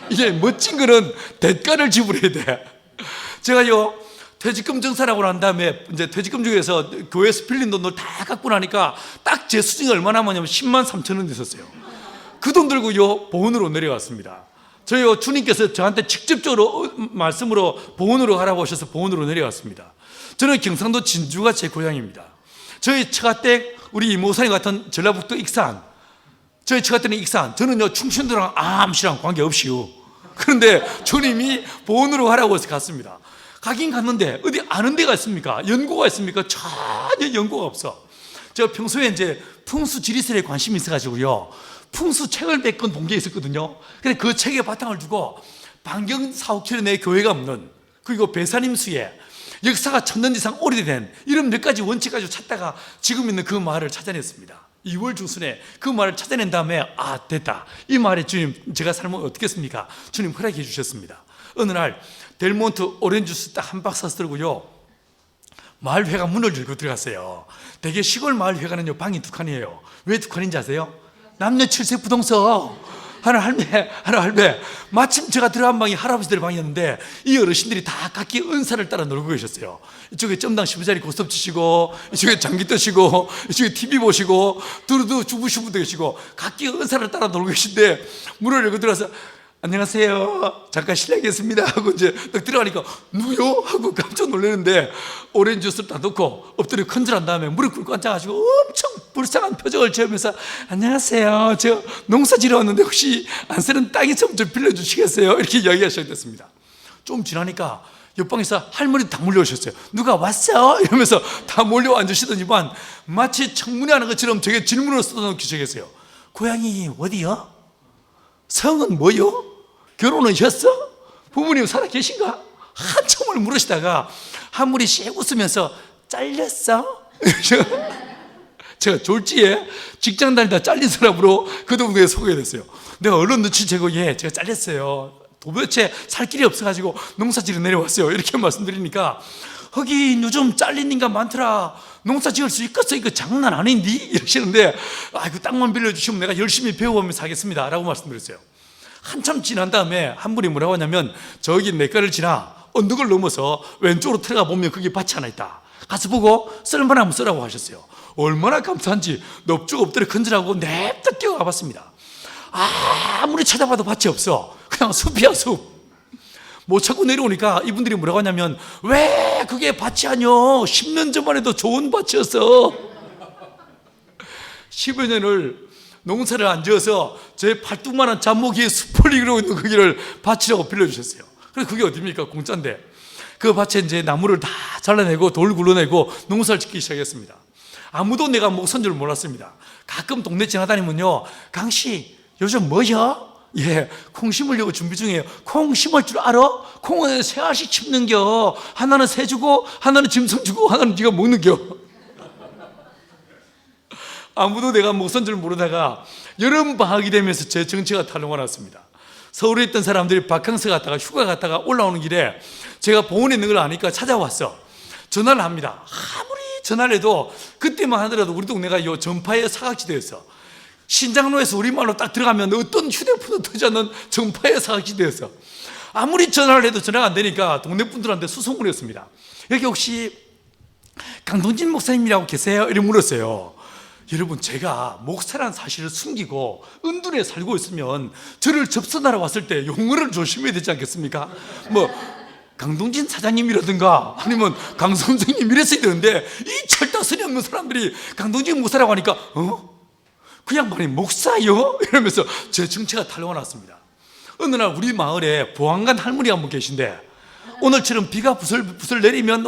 이게 멋진 거는 대가를 지불해야 돼. 제가요 퇴직금 정산하고 난 다음에 이제 퇴직금 중에서 교회에서 빌린 돈을 다 갖고 나니까 딱 제 수중이 얼마나 남았냐면 10만 3천 원 있었어요. 그 돈 들고요 보훈으로 내려갔습니다. 저희요 주님께서 저한테 직접적으로 말씀으로 보훈으로 가라고 하셔서 보훈으로 내려갔습니다. 저는 경상도 진주가 제 고향입니다. 저희 처가댁 우리 이모사님 같은 전라북도 익산, 저희 처가댁은 익산, 저는요 충청도랑 아무시랑 관계없이요. 그런데 주님이 보훈으로 가라고 해서 갔습니다. 가긴 갔는데 어디 아는 데가 있습니까? 연고가 있습니까? 전혀 연고가 없어. 제가 평소에 이제 풍수 지리설에 관심이 있어가지고요 풍수 책을 몇 권 본 게 있었거든요. 근데 그 책에 바탕을 두고 반경 4, 5km 내 교회가 없는, 그리고 배산임수에 역사가 1000년 이상 오래된 이런 몇 가지 원칙 가지고 찾다가 지금 있는 그 마을을 찾아냈습니다. 2월 중순에 그 마을을 찾아낸 다음에 됐다. 이 마을에 주님 제가 살면 어떻겠습니까? 주님 허락해 주셨습니다. 어느 날 델몬트 오렌지 주스 딱 한 박스 들고요, 마을회가 문을 열고 들어갔어요. 되게 시골 마을회관은요, 방이 2칸이에요. 왜 2칸인지 아세요? 남녀 7색 부동석. 하나 할매. 마침 제가 들어간 방이 할아버지들 방이었는데 이 어르신들이 다 각기 은사를 따라 놀고 계셨어요. 이쪽에 점당 15짜리 고스톱 치시고, 이쪽에 장기 뜨시고, 이쪽에 TV 보시고, 두루두 주부신 분도 계시고, 각기 은사를 따라 놀고 계신데 문을 열고 들어와서 안녕하세요, 잠깐 실례하겠습니다 하고 이제 딱 들어가니까 누구요? 하고 깜짝 놀라는데 오렌지 주스를 다 넣고 엎드려 컨절한 다음에 무릎 꿇고 앉아가지고 엄청 불쌍한 표정을 지으면서 안녕하세요, 저 농사 지러 왔는데 혹시 안 쓰는 땅이 좀 빌려주시겠어요? 이렇게 이야기가 시작됐습니다. 좀 지나니까 옆방에서 할머니 다 몰려오셨어요. 누가 왔어? 이러면서 다 몰려 앉으시더니만 마치 청문회 하는 것처럼 저게 질문을 쏟아놓기 시작했어요. 고향이 어디요? 성은 뭐요? 결혼은 하셨어? 부모님 살아 계신가? 한참을 물으시다가 한 분이 씩 웃으면서 잘렸어? 제가 졸지에 직장 다니다 잘린 사람으로 그 동네에 소개됐어요. 내가 얼른 눈치채고 제가 잘렸어요. 도대체 살 길이 없어가지고 농사지러 내려왔어요. 이렇게 말씀드리니까 거기 요즘 잘린 인간 많더라. 농사 지을 수 있겠어? 이거 장난 아닌디? 이러시는데 그 땅만 빌려주시면 내가 열심히 배워가면서 하겠습니다 라고 말씀드렸어요. 한참 지난 다음에 한 분이 뭐라고 하냐면 저기 내과를 지나 언덕을 넘어서 왼쪽으로 들어가 보면 거기 밭이 하나 있다. 가서 보고 쓸만하면 쓰라고 하셨어요. 얼마나 감사한지 넙죽 엎드려 건질하고 냅다 뛰어가 봤습니다. 아무리 찾아봐도 밭이 없어. 그냥 숲이야, 숲. 못 찾고 내려오니까 이분들이 뭐라고 하냐면 왜 그게 밭이 아니여? 10년 전만 해도 좋은 밭이었어. 10여 년을 농사를 안 지어서 제 팔뚝만한 잡목이 숲을 이루고 있는 거기를 밭이라고 빌려주셨어요. 그래서 그게 어딥니까? 공짜인데. 그 밭에 이제 나무를 다 잘라내고 돌 굴러내고 농사를 짓기 시작했습니다. 아무도 내가 목선 줄 몰랐습니다. 가끔 동네 지나다니면요, 강씨 요즘 뭐여? 콩 심으려고 준비 중이에요. 콩 심을 줄 알아? 콩은 세 알씩 심는겨. 하나는 새 주고 하나는 짐승 주고 하나는 네가 먹는겨. 아무도 내가 목선 줄 모르다가 여름 방학이 되면서 제 정체가 탄로가 났습니다. 서울에 있던 사람들이 바캉스 갔다가 휴가 갔다가 올라오는 길에 제가 보원에 있는 걸 아니까 찾아왔어. 전화를 합니다. 아무리 전화를 해도 그때만 하더라도 우리 동네가 요 전파의 사각지대였어. 신장로에서 우리말로 딱 들어가면 어떤 휴대폰도 터지 않는 전파의 사각지대였어. 아무리 전화를 해도 전화가 안 되니까 동네 분들한테 수소문했습니다. 여기 혹시 강동진 목사님이라고 계세요? 이렇게 물었어요. 여러분, 제가 목사란 사실을 숨기고 은둔에 살고 있으면 저를 접선하러 왔을 때 용어를 조심해야 되지 않겠습니까? 강동진 사장님이라든가 아니면 강 선생님 이랬어야 되는데 이 철다선이 없는 사람들이 강동진 목사라고 하니까 그냥 말이 목사요? 이러면서 제 정체가 탄로가 났습니다. 어느 날 우리 마을에 보안관 할머니 한 분 계신데 오늘처럼 비가 부슬부슬 내리면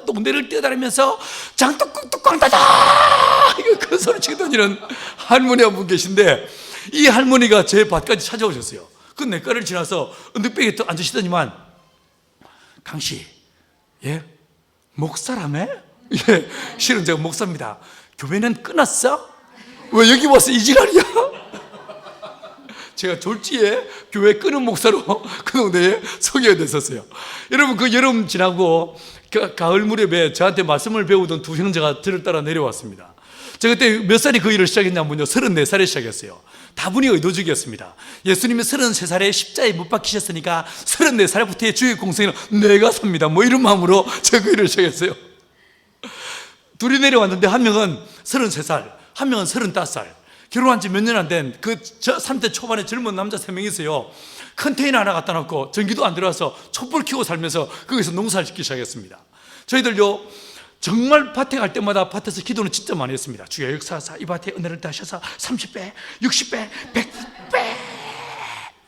동네를 뛰어다니면서 장떡국떡광다다 이거 큰 소리 치고 다니는 할머니 한 분 계신데 이 할머니가 제 밭까지 찾아오셨어요. 그 내과를 지나서 언덕배기에 또 앉으시더니만 강씨, 목사라며? 실은 제가 목사입니다. 교회는 끊었어? 왜 여기 와서 이 지랄이야? 제가 졸지에 교회 끊은 목사로 그 동네에 소개가 됐었어요. 여러분, 그 여름 지나고 가을 무렵에 저한테 말씀을 배우던 두 형제가 저를 따라 내려왔습니다. 제가 그때 몇 살이 그 일을 시작했냐면요, 34살에 시작했어요. 다분히 의도적이었습니다. 예수님이 33살에 십자가에 못 박히셨으니까 34살부터의 주의 공생은 내가 삽니다, 이런 마음으로 제가 그 일을 시작했어요. 둘이 내려왔는데 한 명은 33살, 한 명은 35살. 결혼한 지 몇 년 안 된 그 30대 초반의 젊은 남자 3명이 있어요. 컨테이너 하나 갖다 놓고 전기도 안 들어와서 촛불 켜고 살면서 거기서 농사를 짓기 시작했습니다. 저희들요, 정말 밭에 갈 때마다 밭에서 기도는 진짜 많이 했습니다. 주여 역사하사 이 밭에 은혜를 다하셔서 30배, 60배, 100배.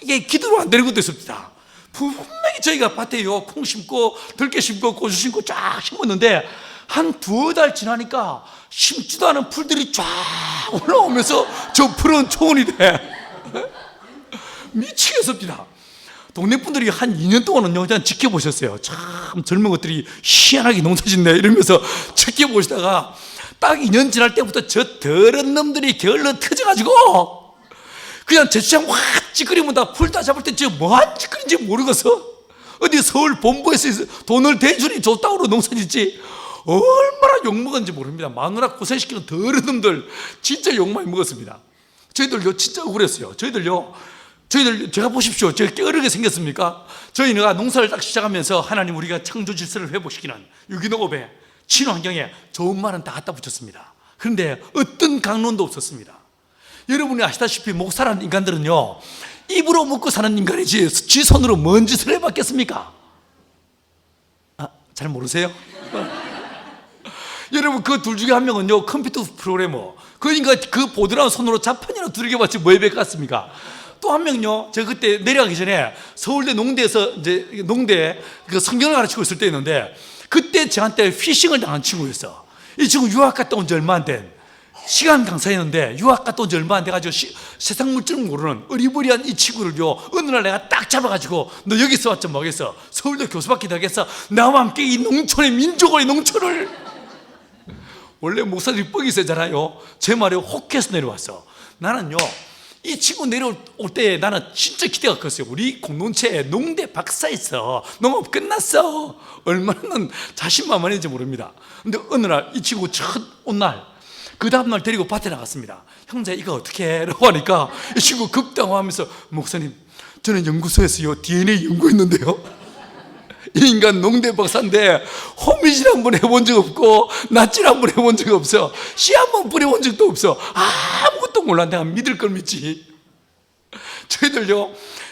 이게 기도로 안 되는 것도 있습니다. 분명히 저희가 밭에요, 콩 심고 들깨 심고 고수 심고 쫙 심었는데 한 2달 지나니까 심지도 않은 풀들이 쫙 올라오면서 저 푸른 초원이 돼. 미치겠습니다. 동네 분들이 한 2년 동안은요 그냥 지켜보셨어요. 참 젊은 것들이 희한하게 농사짓네 이러면서 지켜보시다가 딱 2년 지날 때부터 저 더러운 놈들이 게을러 터져가지고 그냥 제 주장 확 찌그리면 다 풀 다 잡을 때 지금 뭐한 짓거리인지 모르겠어. 어디 서울 본부에서 돈을 대주니 좋다고 농사짓지 얼마나 욕먹었는지 모릅니다. 마누라 고생시키는 더러운 놈들 진짜 욕 많이 먹었습니다. 저희들요 진짜 억울했어요. 저희들 제가 보십시오. 제가 게으르게 생겼습니까? 저희가 농사를 딱 시작하면서 하나님 우리가 창조 질서를 회복시키는 유기농업에 친환경에 좋은 말은 다 갖다 붙였습니다. 그런데 어떤 강론도 없었습니다. 여러분이 아시다시피 목사라는 인간들은요 입으로 먹고 사는 인간이지 지 손으로 뭔 짓을 해봤겠습니까? 잘 모르세요? 여러분 그 둘 중에 한 명은요 컴퓨터 프로그래머 그 인간 그 보드라운 손으로 자판이나 두들겨봤지 뭐 해봤겠습니까? 또 한 명요 제가 그때 내려가기 전에 서울대 농대에서 이제 농대 그 성경을 가르치고 있을 때였는데 그때 저한테 피싱을 당한 친구였어. 이 친구 유학 갔다 온 지 얼마 안 된 시간 강사였는데 유학 갔다 온 지 얼마 안 돼가지고 세상 물줄 모르는 어리버리한 이 친구를요 어느 날 내가 딱 잡아가지고 너 여기서 왔죠 뭐겠어 서울대 교수밖에 되겠어 나와 함께 이 농촌의 민족의 농촌을 원래 목사들이 뻑이 세잖아요. 제 말에 혹해서 내려왔어. 나는요 이 친구 내려올 때 나는 진짜 기대가 컸어요. 우리 공동체에 농대 박사했어. 농업 끝났어. 얼마나 자신만만했는지 모릅니다. 근데 어느 날 이 친구 첫 온 날 그 다음날 데리고 밭에 나갔습니다. 형제 이거 어떻게 해? 라고 하니까 이 친구 급당황하면서 목사님 저는 연구소에서요 DNA 연구했는데요 이 인간 농대 박사인데 호미질 한번 해본 적 없고 낫질 한번 해본 적 없어. 씨 한번 뿌려본 적도 없어. 아무것도 몰라. 내가 믿을 걸 믿지. 저희들요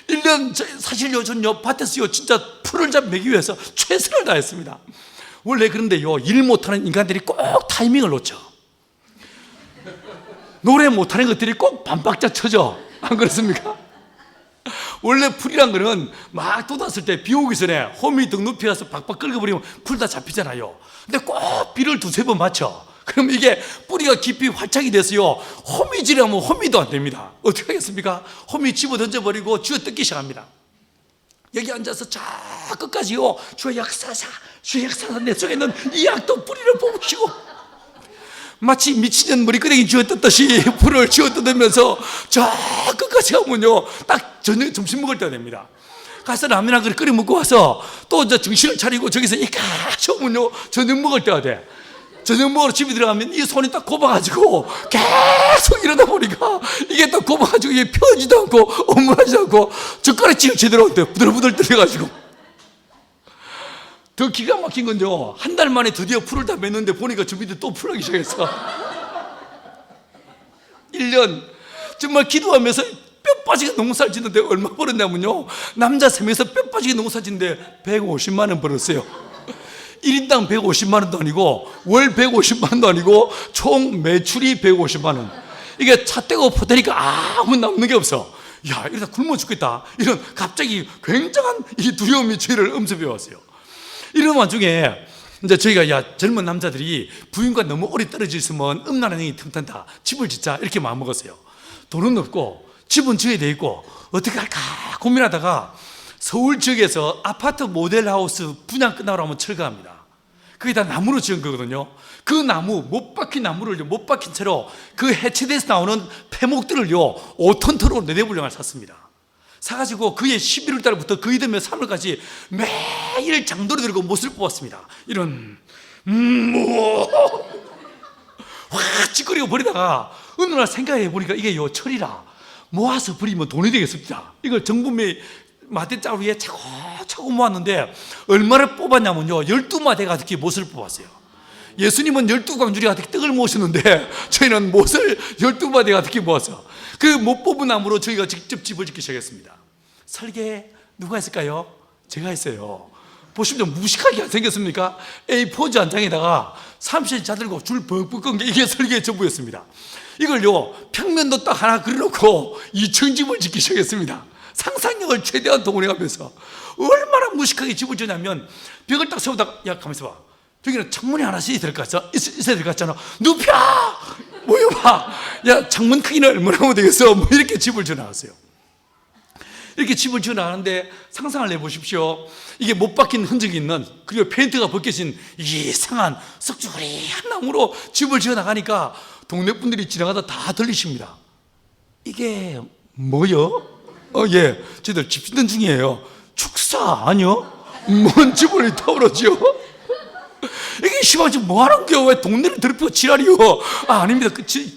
1년 사실요 전요 밭에서요 진짜 풀을 잡 매기 위해서 최선을 다했습니다. 원래 그런데요 일 못하는 인간들이 꼭 타이밍을 놓쳐. 노래 못하는 것들이 꼭 반박자 쳐져. 안 그렇습니까? 원래 풀이란 거는 막 돋았을 때 비 오기 전에 호미 등 높이 가서 박박 긁어버리면 풀 다 잡히잖아요. 근데 꼭 비를 두세 번 맞춰. 그럼 이게 뿌리가 깊이 활착이 돼서요 호미질하면 호미도 안 됩니다. 어떻게 하겠습니까? 호미 집어 던져버리고 쥐어 뜯기 시작합니다. 여기 앉아서 저 끝까지요 주의 역사사 주의 역사사 내 속에 있는 이 약도 뿌리를 뽑으시고 마치 미친년 머리끄댕이 쥐어 뜯듯이 풀을 쥐어 뜯으면서 저 끝까지 가면요 딱 저녁 점심 먹을 때가 됩니다. 가서 라면 한 그릇 끓여 먹고 와서 또 이제 정신을 차리고 저기서 이까지 오면요 저녁 먹을 때가 돼. 저녁 먹으러 집에 들어가면 이 손이 딱 곱아가지고 계속 이러다 보니까 이게 딱 곱아가지고 이게 펴지도 않고 오므라지도 않고 젓가락질 제대로 부들부들 떨려가지고 더 기가 막힌 건요 한 달 만에 드디어 풀을 다 맺는데 보니까 주민들 또 풀하기 시작했어. 1년 정말 기도하면서 뼈 빠지게 농사를 짓는데 얼마 벌었냐면요 남자 3명에서 뼈 빠지게 농사 짓는데 150만 원 벌었어요. 1인당 150만 원도 아니고 월 150만 원도 아니고 총 매출이 150만 원. 이게 차 떼고 퍼대니까 아무 남는 게 없어. 야 이러다 굶어 죽겠다 이런 갑자기 굉장한 이 두려움이 저희를 엄습해 왔어요. 이런 와중에 이제 저희가 젊은 남자들이 부인과 너무 오래 떨어져 있으면 음란한 행위 틈탄다. 집을 짓자 이렇게 마음먹었어요. 돈은 없고 집은 지어야 돼 있고 어떻게 할까 고민하다가 서울 지역에서 아파트 모델하우스 분양 끝나고 나면 철거합니다. 그게 다 나무로 지은 거거든요. 그 나무 못 박힌 나무를 못 박힌 채로 그 해체돼서 나오는 폐목들을요 5톤 내대분량을 샀습니다. 사가지고 그해 11월 달부터 그 이듬해 3월까지 매일 장도를 들고 못을 뽑았습니다. 이런 확 찌꺼리고 버리다가 어느 날 생각해 보니까 이게 철이라 모아서 버리면 돈이 되겠습니다. 이걸 정부매 마대짜루 위에 차곡차곡 모았는데 얼마를 뽑았냐면요 12마대 가득히 못을 뽑았어요. 예수님은 12광주리 가득히 떡을 모으셨는데 저희는 못을 12마대 가득히 모았어요. 그 못 뽑은 나무로 저희가 직접 집을 짓기 시작했습니다. 설계 누가 했을까요? 제가 했어요. 보시면 무식하게 안 생겼습니까? A4지 한 장에다가 30cm 자들고 줄 벅벅 끈 게 이게 설계의 전부였습니다. 이걸요 평면도 딱 하나 그려놓고 2층 집을 짓기 시작했습니다. 상상력을 최대한 동원해가면서 얼마나 무식하게 집을 지냐면 벽을 딱 세우다가 야 가만있어 봐 저기는 창문이 하나씩 있어야 될 것 같잖아. 눕혀! 모여봐! 야 창문 크기는 얼마나 하면 되겠어? 뭐 이렇게 집을 지어나갔어요. 이렇게 집을 지어 나가는데 상상을 해보십시오. 이게 못 박힌 흔적이 있는, 그리고 페인트가 벗겨진 이상한 썩죽으리한 나무로 집을 지어 나가니까 동네 분들이 지나가다 다 들리십니다. 이게 뭐요? 예, 저희들 집 짓는 중이에요. 축사 아니요? 뭔 집을 타오르죠? 이게 시방 지금 뭐 하는 거야? 왜 동네를 더럽히고 지랄이요? 아닙니다.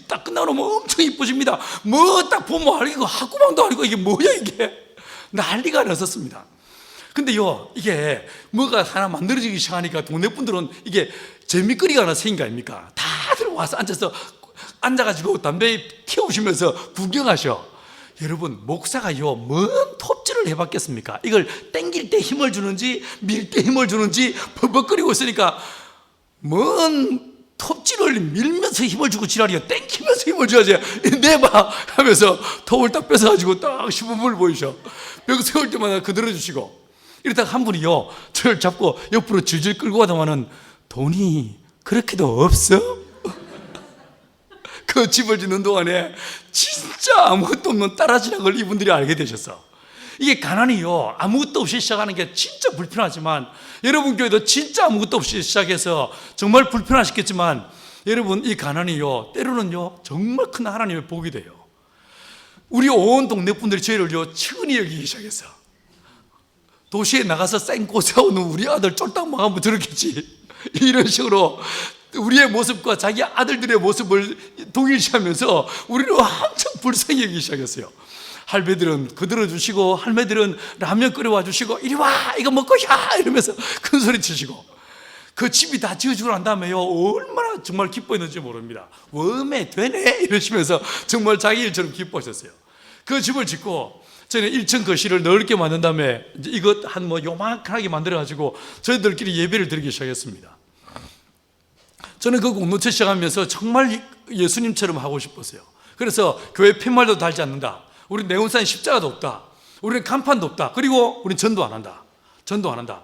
딱 끝나고 나면 엄청 이쁘십니다. 뭐 딱 보면 이거 학구방도 아니고 이게 뭐야 이게? 난리가 났었습니다. 근데요, 이게 뭐가 하나 만들어지기 시작하니까 동네 분들은 이게 재미거리가 하나 생긴 거 아닙니까? 다들 와서 앉아가지고 담배 피우시면서 구경하셔. 여러분, 목사가요, 뭔 톱질을 해봤겠습니까? 이걸 땡길 때 힘을 주는지 밀 때 힘을 주는지 버벅거리고 있으니까 뭔 톱질을 밀면서 힘을 주고 지랄이야. 땡기면서 힘을 줘야지. 내봐 하면서 톱을 딱 뺏어가지고 딱 시범을 보이셔. 벽 세울 때마다 그대로 주시고. 이러다가 한 분이요, 저를 잡고 옆으로 질질 끌고 가다마는 돈이 그렇게도 없어? 그 집을 짓는 동안에 진짜 아무것도 없는 따라지는 걸 이분들이 알게 되셨어. 이게 가난이요, 아무것도 없이 시작하는 게 진짜 불편하지만, 여러분 교회도 진짜 아무것도 없이 시작해서 정말 불편하시겠지만, 여러분 이 가난이요, 때로는요 정말 큰 하나님의 복이 돼요. 우리 온 동네 분들이 저희를요 측은히 여기기 시작했어. 도시에 나가서 쌩꼬 세우는 우리 아들 쫄딱 망하면 저렇겠지, 이런 식으로 우리의 모습과 자기 아들들의 모습을 동일시하면서 우리를 엄청 불쌍히 여기기 시작했어요. 할배들은 그들어 주시고, 할매들은 라면 끓여와 주시고, 이리 와 이거 먹고 야 이러면서 큰 소리 치시고, 그 집이 다 지어주고 난 다음에요 얼마나 정말 기뻐했는지 모릅니다. 웜에 되네 이러시면서 정말 자기 일처럼 기뻐하셨어요. 그 집을 짓고 저는 1층 거실을 넓게 만든 다음에 이제 이것 한 뭐 요만하게 만들어 가지고 저희들끼리 예배를 드리기 시작했습니다. 저는 그 공동체 시작하면서 정말 예수님처럼 하고 싶었어요. 그래서 교회 팻말도 달지 않는다, 우리 네온사인 십자가도 없다, 우리는 간판도 없다, 그리고 우리는 전도 안 한다. 전도 안 한다.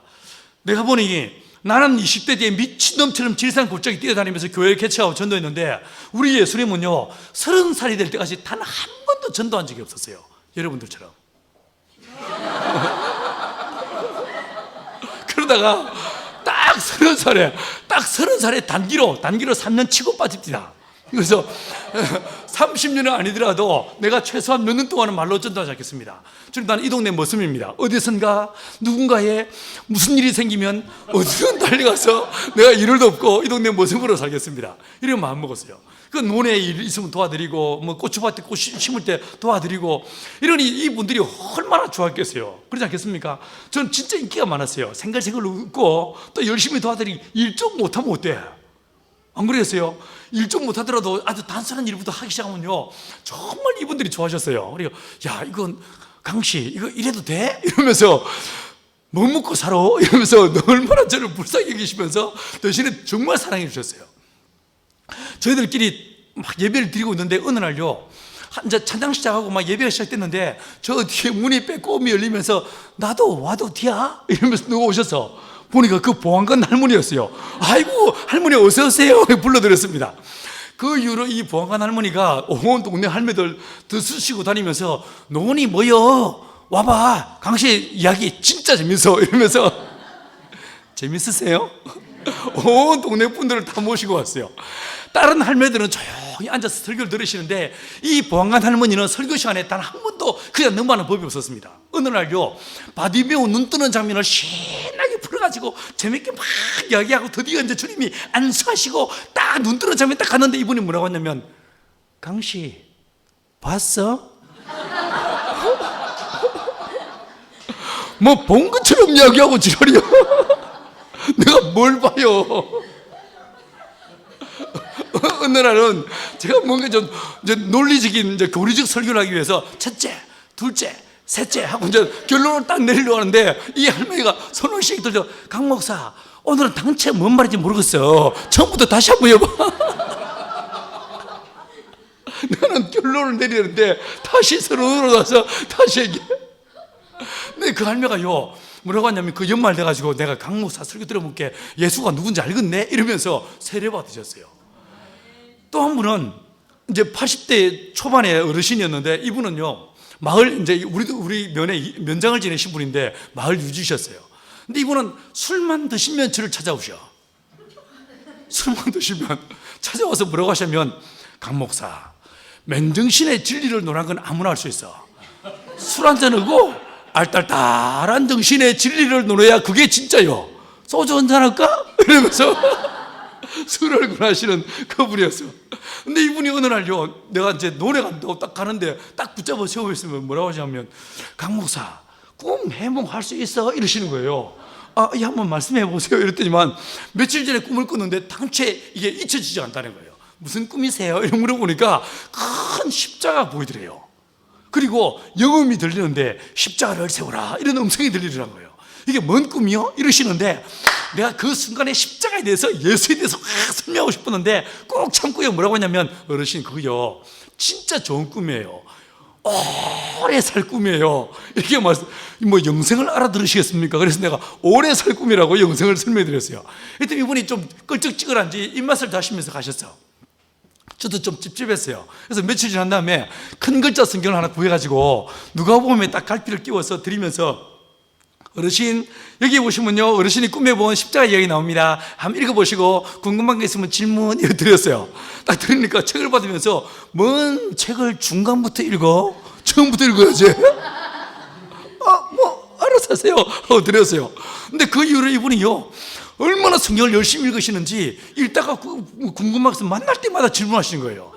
내가 보니 나는 20대 뒤에 미친놈처럼 질산골짜기 뛰어다니면서 교회를 개최하고 전도했는데, 우리 예수님은요 30살이 될 때까지 단 한 번도 전도한 적이 없었어요. 여러분들처럼. 그러다가 딱 30살에 단기로 3년 치고 빠집니다. 그래서 30년은 아니더라도 내가 최소한 몇 년 동안은 말로 전도하지 않겠습니다. 지금 나는 이 동네 머슴입니다. 어디선가 누군가에 무슨 일이 생기면 어디든 달려가서 내가 일을 돕고 이 동네 머슴으로 살겠습니다. 이런 마음 먹었어요. 그 논에 일 있으면 도와드리고, 뭐 고추밭에 꽃 심을 때 도와드리고, 이러니 이분들이 얼마나 좋았겠어요. 그렇지 않겠습니까? 저는 진짜 인기가 많았어요. 생글생글 웃고 또 열심히 도와드리고, 일 좀 못하면 어때? 안 그러겠어요? 일 좀 못하더라도 아주 단순한 일부터 하기 시작하면요 정말 이분들이 좋아하셨어요. 그리고 야 이건 강씨 이거 이래도 돼? 이러면서 뭐 먹고 살아? 이러면서 얼마나 저를 불쌍히 여기시면서 대신에 정말 사랑해 주셨어요. 저희들끼리 막 예배를 드리고 있는데 어느 날요 이제 찬양 시작하고 막 예배가 시작됐는데 저 뒤에 문이 빼꼼히 열리면서 나도 와도 돼야? 이러면서 누가 오셔서 보니까 그 보안관 할머니였어요. 아이고 할머니 어서 오세요 불러드렸습니다. 그 이후로 이 보안관 할머니가 온 동네 할매들 드시고 다니면서 노원이 뭐여 와봐 강씨 이야기 진짜 재밌어 이러면서 재밌으세요? 온 동네 분들을 다 모시고 왔어요. 다른 할매들은 조용히 앉아서 설교를 들으시는데 이 보안관 할머니는 설교 시간에 단 한 번도 그냥 넘어가는 법이 없었습니다. 어느 날요 바디메오 눈 뜨는 장면을 신나게 풀어가지고 재밌게 막 이야기하고 드디어 이제 주님이 안수하시고 딱 눈 뜨는 장면 딱 갔는데 이분이 뭐라고 했냐면 강씨 봤어? 뭐 본 것처럼 이야기하고 지랄이요. 내가 뭘 봐요. 어느 날은 제가 뭔가 좀 이제 논리적인 이제 교리적 설교를 하기 위해서 첫째, 둘째, 셋째 하고 이제 결론을 딱 내리려고 하는데 이 할머니가 손을 씩 들죠. 강 목사, 오늘은 당최 뭔 말인지 모르겠어. 처음부터 다시 한번 해봐. 나는 결론을 내리는데 다시 서론으로 나서 다시 얘기해. 근데 그 할머니가요 뭐라고 하냐면 그 연말 돼가지고 내가 강 목사 설교 들어볼게 예수가 누군지 알겠네 이러면서 세례 받으셨어요. 또 한 분은 이제 80대 초반의 어르신이었는데 이분은요 마을 이제 우리 면장을 지내신 분인데 마을 유지셨어요. 근데 이분은 술만 드시면 저를 찾아오셔. 술만 드시면 찾아와서 뭐라고 하시면, 강 목사, 맨정신에 진리를 논한 건 아무나 할 수 있어. 술 한잔하고 알딸딸한 정신의 진리를 논해야 그게 진짜요. 소주 한잔 할까? 이러면서 술을 권하시는 그분이었어. 근데 이분이 어느 날요, 내가 이제 노래 간다고 딱 가는데 딱 붙잡아 세워있으면 뭐라고 하냐면, 강 목사, 꿈 해몽할 수 있어? 이러시는 거예요. 예, 한번 말씀해 보세요. 이랬더니만 며칠 전에 꿈을 꿨는데 당최 이게 잊혀지지 않다는 거예요. 무슨 꿈이세요? 이런 물어보니까 큰 십자가 보이더래요. 그리고 영음이 들리는데 십자가를 세우라 이런 음성이 들리더라는 거예요. 이게 뭔 꿈이요? 이러시는데 내가 그 순간에 십자가에 대해서, 예수에 대해서 확 설명하고 싶었는데 꼭 참고요. 뭐라고 하냐면, 어르신 그거요 진짜 좋은 꿈이에요. 오래 살 꿈이에요. 이렇게 뭐 영생을 알아들으시겠습니까? 그래서 내가 오래 살 꿈이라고 영생을 설명해 드렸어요. 그랬더니 이분이 좀 끌적지근한지 입맛을 다시면서 가셨어. 저도 좀 찝찝했어요. 그래서 며칠 지난 다음에 큰 글자 성경을 하나 구해가지고 누가복음에 딱 갈피를 끼워서 드리면서, 어르신 여기 보시면요, 어르신이 꿈에 본 십자가 이야기 나옵니다. 한번 읽어보시고 궁금한 게 있으면 질문 이렇게 드렸어요. 딱 들으니까 책을 받으면서, 뭔 책을 중간부터 읽어? 처음부터 읽어야지. 뭐 알아서 하세요 하고 드렸어요. 근데 그 이후로 이분이요 얼마나 성경을 열심히 읽으시는지 읽다가 궁금해서 만날 때마다 질문하시는 거예요.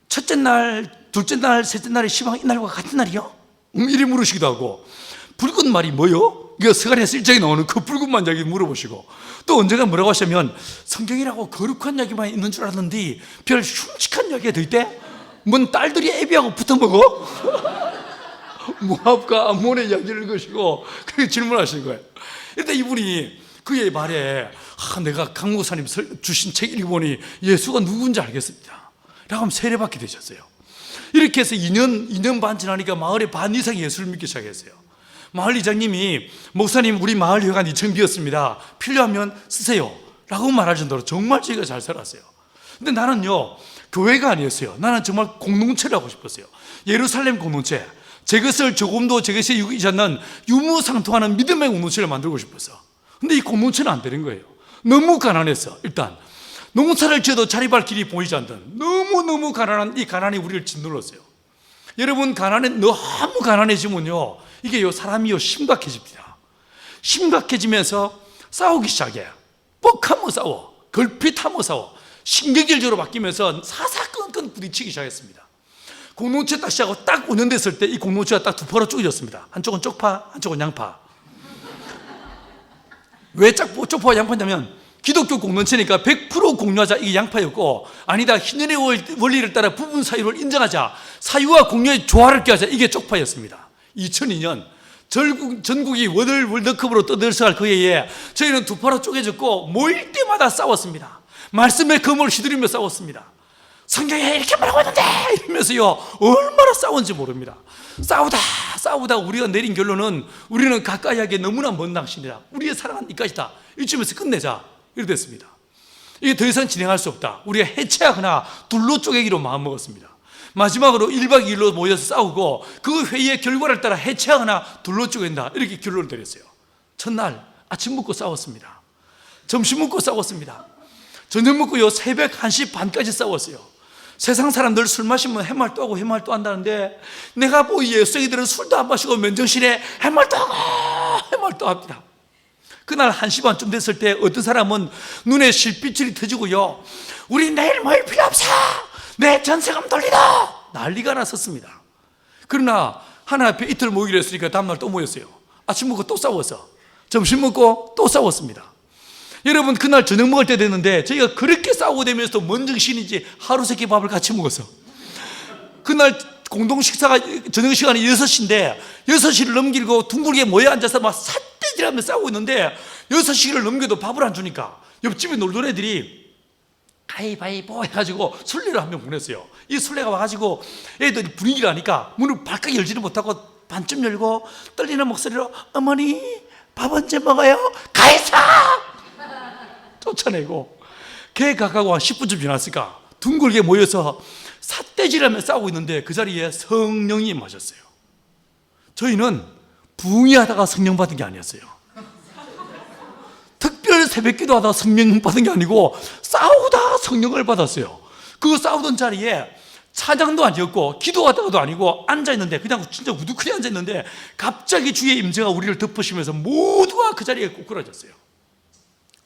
첫째 날, 둘째 날, 셋째 날이 시방 이날과 같은 날이요? 이리 물으시기도 하고, 붉은 말이 뭐요? 이거 스가랴서 1장에 나오는 그 붉은 말 이야기 물어보시고, 또 언젠가 뭐라고 하시면, 성경이라고 거룩한 이야기만 있는 줄 알았는데 별 흉측한 이야기가 더 있대? 뭔 딸들이 애비하고 붙어먹어? 모압과 암몬의 이야기를 읽으시고 그렇게 질문하시는 거예요. 일단 이분이 그의 말에, 내가 강 목사님 주신 책 읽어보니 예수가 누군지 알겠습니다 라고 하면 세례받게 되셨어요. 이렇게 해서 2년 반 지나니까 마을의 반 이상이 예수를 믿기 시작했어요. 마을 이장님이, 목사님 우리 마을 회관 2층 비었습니다, 필요하면 쓰세요 라고 말할 정도로 정말 저희가 잘 살았어요. 근데 나는요 교회가 아니었어요. 나는 정말 공동체를 하고 싶었어요. 예루살렘 공동체, 제 것을 조금도 제 것에 유익이지 않는 유무상통하는 믿음의 공동체를 만들고 싶었어. 근데 이 공동체는 안 되는 거예요. 너무 가난했어. 일단 농사를 지어도 자립할 길이 보이지 않던 너무너무 가난한 이 가난이 우리를 짓눌렀어요. 여러분, 너무 가난해지면요 이게요 사람이요 심각해집니다. 심각해지면서 싸우기 시작해. 뻑하면 싸워, 걸핏하면 싸워, 신경질적으로 바뀌면서 사사건건 부딪히기 시작했습니다. 공동체 딱 시작하고 딱 5년 됐을 때 이 공동체가 딱 두 파로 쪼개졌습니다. 한쪽은 쪽파, 한쪽은 양파. 왜 쪽파와 양파냐면, 기독교 공동체니까 100% 공유하자, 이게 양파였고, 아니다 희년의 원리를 따라 부분 사유를 인정하자, 사유와 공유의 조화를 꾀하자, 이게 쪽파였습니다. 2002년 전국이 월드컵으로 떠들썩할 그 해에 저희는 두 파로 쪼개졌고 모일 때마다 싸웠습니다. 말씀의 검을 휘두르며 싸웠습니다. 성경에 이렇게 말하고 있는데 이러면서요 얼마나 싸웠는지 모릅니다. 싸우다 우리가 내린 결론은, 우리는 가까이 하기에 너무나 먼 당신이다, 우리의 사랑은 이까지다, 이쯤에서 끝내자 이렇게 됐습니다. 이게 더 이상 진행할 수 없다, 우리가 해체하거나 둘로 쪼개기로 마음먹었습니다. 마지막으로 1박 2일로 모여서 싸우고 그 회의의 결과를 따라 해체하거나 둘로 쪼갠다, 이렇게 결론을 내렸어요. 첫날 아침 먹고 싸웠습니다. 점심 먹고 싸웠습니다. 저녁 먹고요 새벽 1시 반까지 싸웠어요. 세상 사람들 술 마시면 해말도 하고 해말도 한다는데, 내가 뭐 예수이들은 술도 안 마시고 맨정신에 해말도 하고 해말도 합니다. 그날 1시 반쯤 됐을 때 어떤 사람은 눈에 실핏줄이 터지고요, 우리 내일 모일 필요 없어, 내 전세금 돌리다, 난리가 났었습니다. 그러나 하나 앞에 이틀 모이기로 했으니까 다음날 또 모였어요. 아침 먹고 또 싸웠어. 점심 먹고 또 싸웠습니다. 여러분, 그날 저녁 먹을 때 됐는데 저희가 그렇게 싸우고 되면서도 뭔 정신인지 하루 세끼 밥을 같이 먹었어. 그날 공동 식사가 저녁 시간이 6시인데 6시를 넘기고 둥글게 모여 앉아서 막 삿대질하며 싸우고 있는데, 6시를 넘겨도 밥을 안 주니까 옆집에 놀던 애들이 가위바위보 해가지고 술래를 한 명 보냈어요. 이 술래가 와가지고 애들이 분위기가 나니까 문을 발칵 열지를 못하고 반쯤 열고 떨리는 목소리로, 어머니 밥 언제 먹어요? 가있어! 쫓아내고, 걔 가까고 한 10분쯤 지났을까 둥글게 모여서 삿대질하며 싸우고 있는데 그 자리에 성령이 임하셨어요. 저희는 부흥회하다가 성령 받은 게 아니었어요. 특별 새벽기도 하다가 성령 받은 게 아니고 싸우다 성령을 받았어요. 그 싸우던 자리에 찬양도 아니었고 기도하다가도 아니고 앉아있는데 그냥 진짜 우두커니 앉아있는데 갑자기 주의 임재가 우리를 덮으시면서 모두가 그 자리에 꼬꾸라졌어요.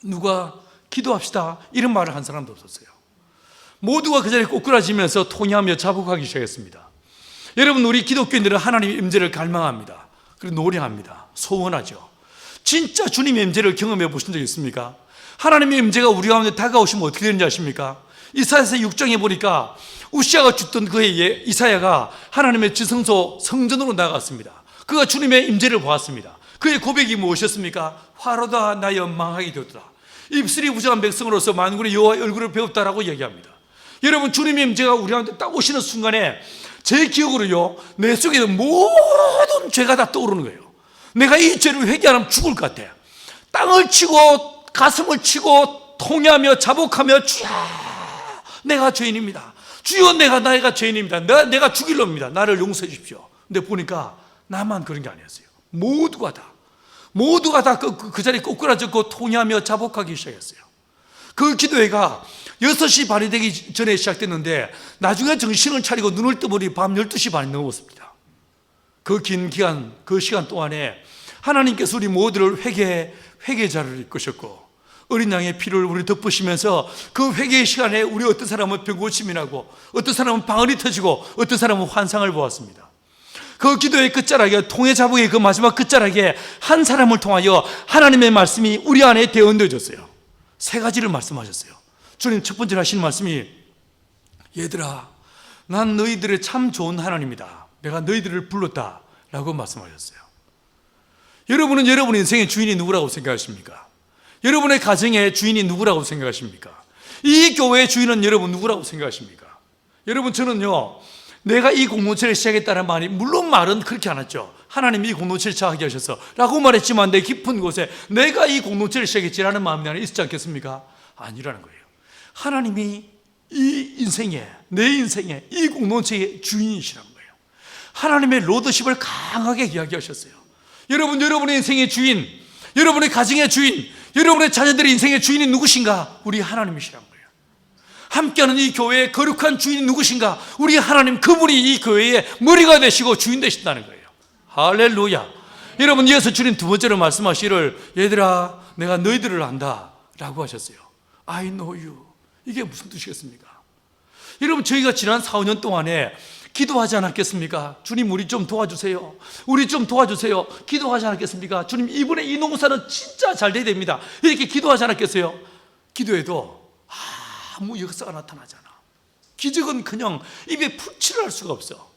누가 기도합시다 이런 말을 한 사람도 없었어요. 모두가 그 자리에 꼬꾸라지면서 통회하며 자복하기 시작했습니다. 여러분, 우리 기독교인들은 하나님의 임재를 갈망합니다. 그리고 노래합니다. 소원하죠. 진짜 주님의 임재를 경험해 보신 적 있습니까? 하나님의 임재가 우리 가운데 다가오시면 어떻게 되는지 아십니까? 이사야서 6장에 보니까 우시아가 죽던 그 해에 이사야가 하나님의 지성소 성전으로 나갔습니다. 그가 주님의 임재를 보았습니다. 그의 고백이 무엇이었습니까? 화로다 나여 망하게 되었다. 입술이 부정한 백성으로서 만군의 여호와의 얼굴을 배웠다라고 얘기합니다. 여러분, 주님의 임재가 우리 가운데 딱 오시는 순간에 제 기억으로요, 내 속에 모든 죄가 다 떠오르는 거예요. 내가 이 죄를 회개 안 하면 죽을 것 같아. 땅을 치고 가슴을 치고 통회하며 자복하며 주여 내가 죄인입니다. 주여 내가 죄인입니다. 내가 죽일 놈입니다. 나를 용서해 주십시오. 근데 보니까 나만 그런 게 아니었어요. 모두가 다 그 자리에 꼬꾸라졌고 통회하며 자복하기 시작했어요. 그 기도회가 6시 반이 되기 전에 시작됐는데 나중에 정신을 차리고 눈을 떠보니 밤 12시 반이 넘었습니다. 그 긴 기간, 그 시간 동안에 하나님께서 우리 모두를 회개자를 이끄셨고 어린 양의 피를 우리 덮으시면서 그 회개의 시간에 우리 어떤 사람은 병고침이 나고 어떤 사람은 방언이 터지고 어떤 사람은 환상을 보았습니다. 그 기도의 끝자락에, 통회 자복의 그 마지막 끝자락에 한 사람을 통하여 하나님의 말씀이 우리 안에 대언되어졌어요. 3가지를 말씀하셨어요. 주님 첫 번째로 하시는 말씀이, 얘들아 난 너희들의 참 좋은 하나님이다. 내가 너희들을 불렀다 라고 말씀하셨어요. 여러분은 여러분의 인생의 주인이 누구라고 생각하십니까? 여러분의 가정의 주인이 누구라고 생각하십니까? 이 교회의 주인은 여러분 누구라고 생각하십니까? 여러분, 저는요, 내가 이 공동체를 시작했다는 말이, 물론 말은 그렇게 안 했죠. 하나님이 이 공동체를 시작하게 하셔서 라고 말했지만 내 깊은 곳에 내가 이 공동체를 시작했지라는 마음이 나는 있지 않겠습니까? 아니라는 거예요. 하나님이 이 인생에, 내 인생에, 이 공동체의 주인이시라는 거예요. 하나님의 로드십을 강하게 이야기하셨어요. 여러분, 여러분의 인생의 주인, 여러분의 가정의 주인, 여러분의 자녀들의 인생의 주인이 누구신가? 우리 하나님이시라는 거예요. 함께하는 이 교회의 거룩한 주인이 누구신가? 우리 하나님, 그분이 이 교회의 머리가 되시고 주인 되신다는 거예요. 할렐루야. 여러분, 이어서 주님 두 번째로 말씀하시기를, 얘들아 내가 너희들을 안다 라고 하셨어요. I know you. 이게 무슨 뜻이겠습니까? 여러분, 저희가 지난 4, 5년 동안에 기도하지 않았겠습니까? 주님 우리 좀 도와주세요. 우리 좀 도와주세요. 기도하지 않았겠습니까? 주님 이번에 이 농사는 진짜 잘 돼야 됩니다. 이렇게 기도하지 않았겠어요? 기도해도 아무 역사가 나타나지 않아. 기적은 그냥 입에 풀칠을 할 수가 없어.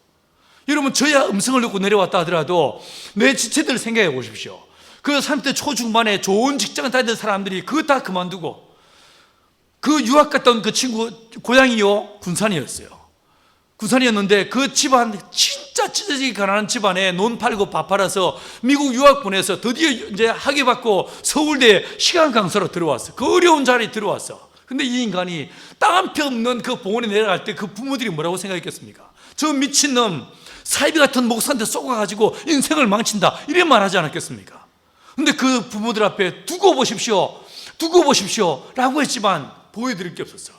여러분, 저야 음성을 듣고 내려왔다 하더라도 내 지체들 생각해 보십시오. 그 30대 초중반에 좋은 직장 다니는 사람들이 그거 다 그만두고, 그 유학 갔던 그 친구 고향이요 군산이었어요. 군산이었는데 그 집안, 진짜 찢어지게 가난한 집안에 논 팔고 밥 팔아서 미국 유학 보내서 드디어 이제 학위 받고 서울대 시간 강사로 들어왔어. 그 어려운 자리에 들어왔어. 근데 이 인간이 땅 한 표 없는 그 봉원에 내려갈 때 그 부모들이 뭐라고 생각했겠습니까? 저 미친놈, 사이비 같은 목사한테 쏘가가지고 인생을 망친다, 이런 말 하지 않았겠습니까? 근데 그 부모들 앞에 두고 보십시오 라고 했지만 보여드릴 게 없었어.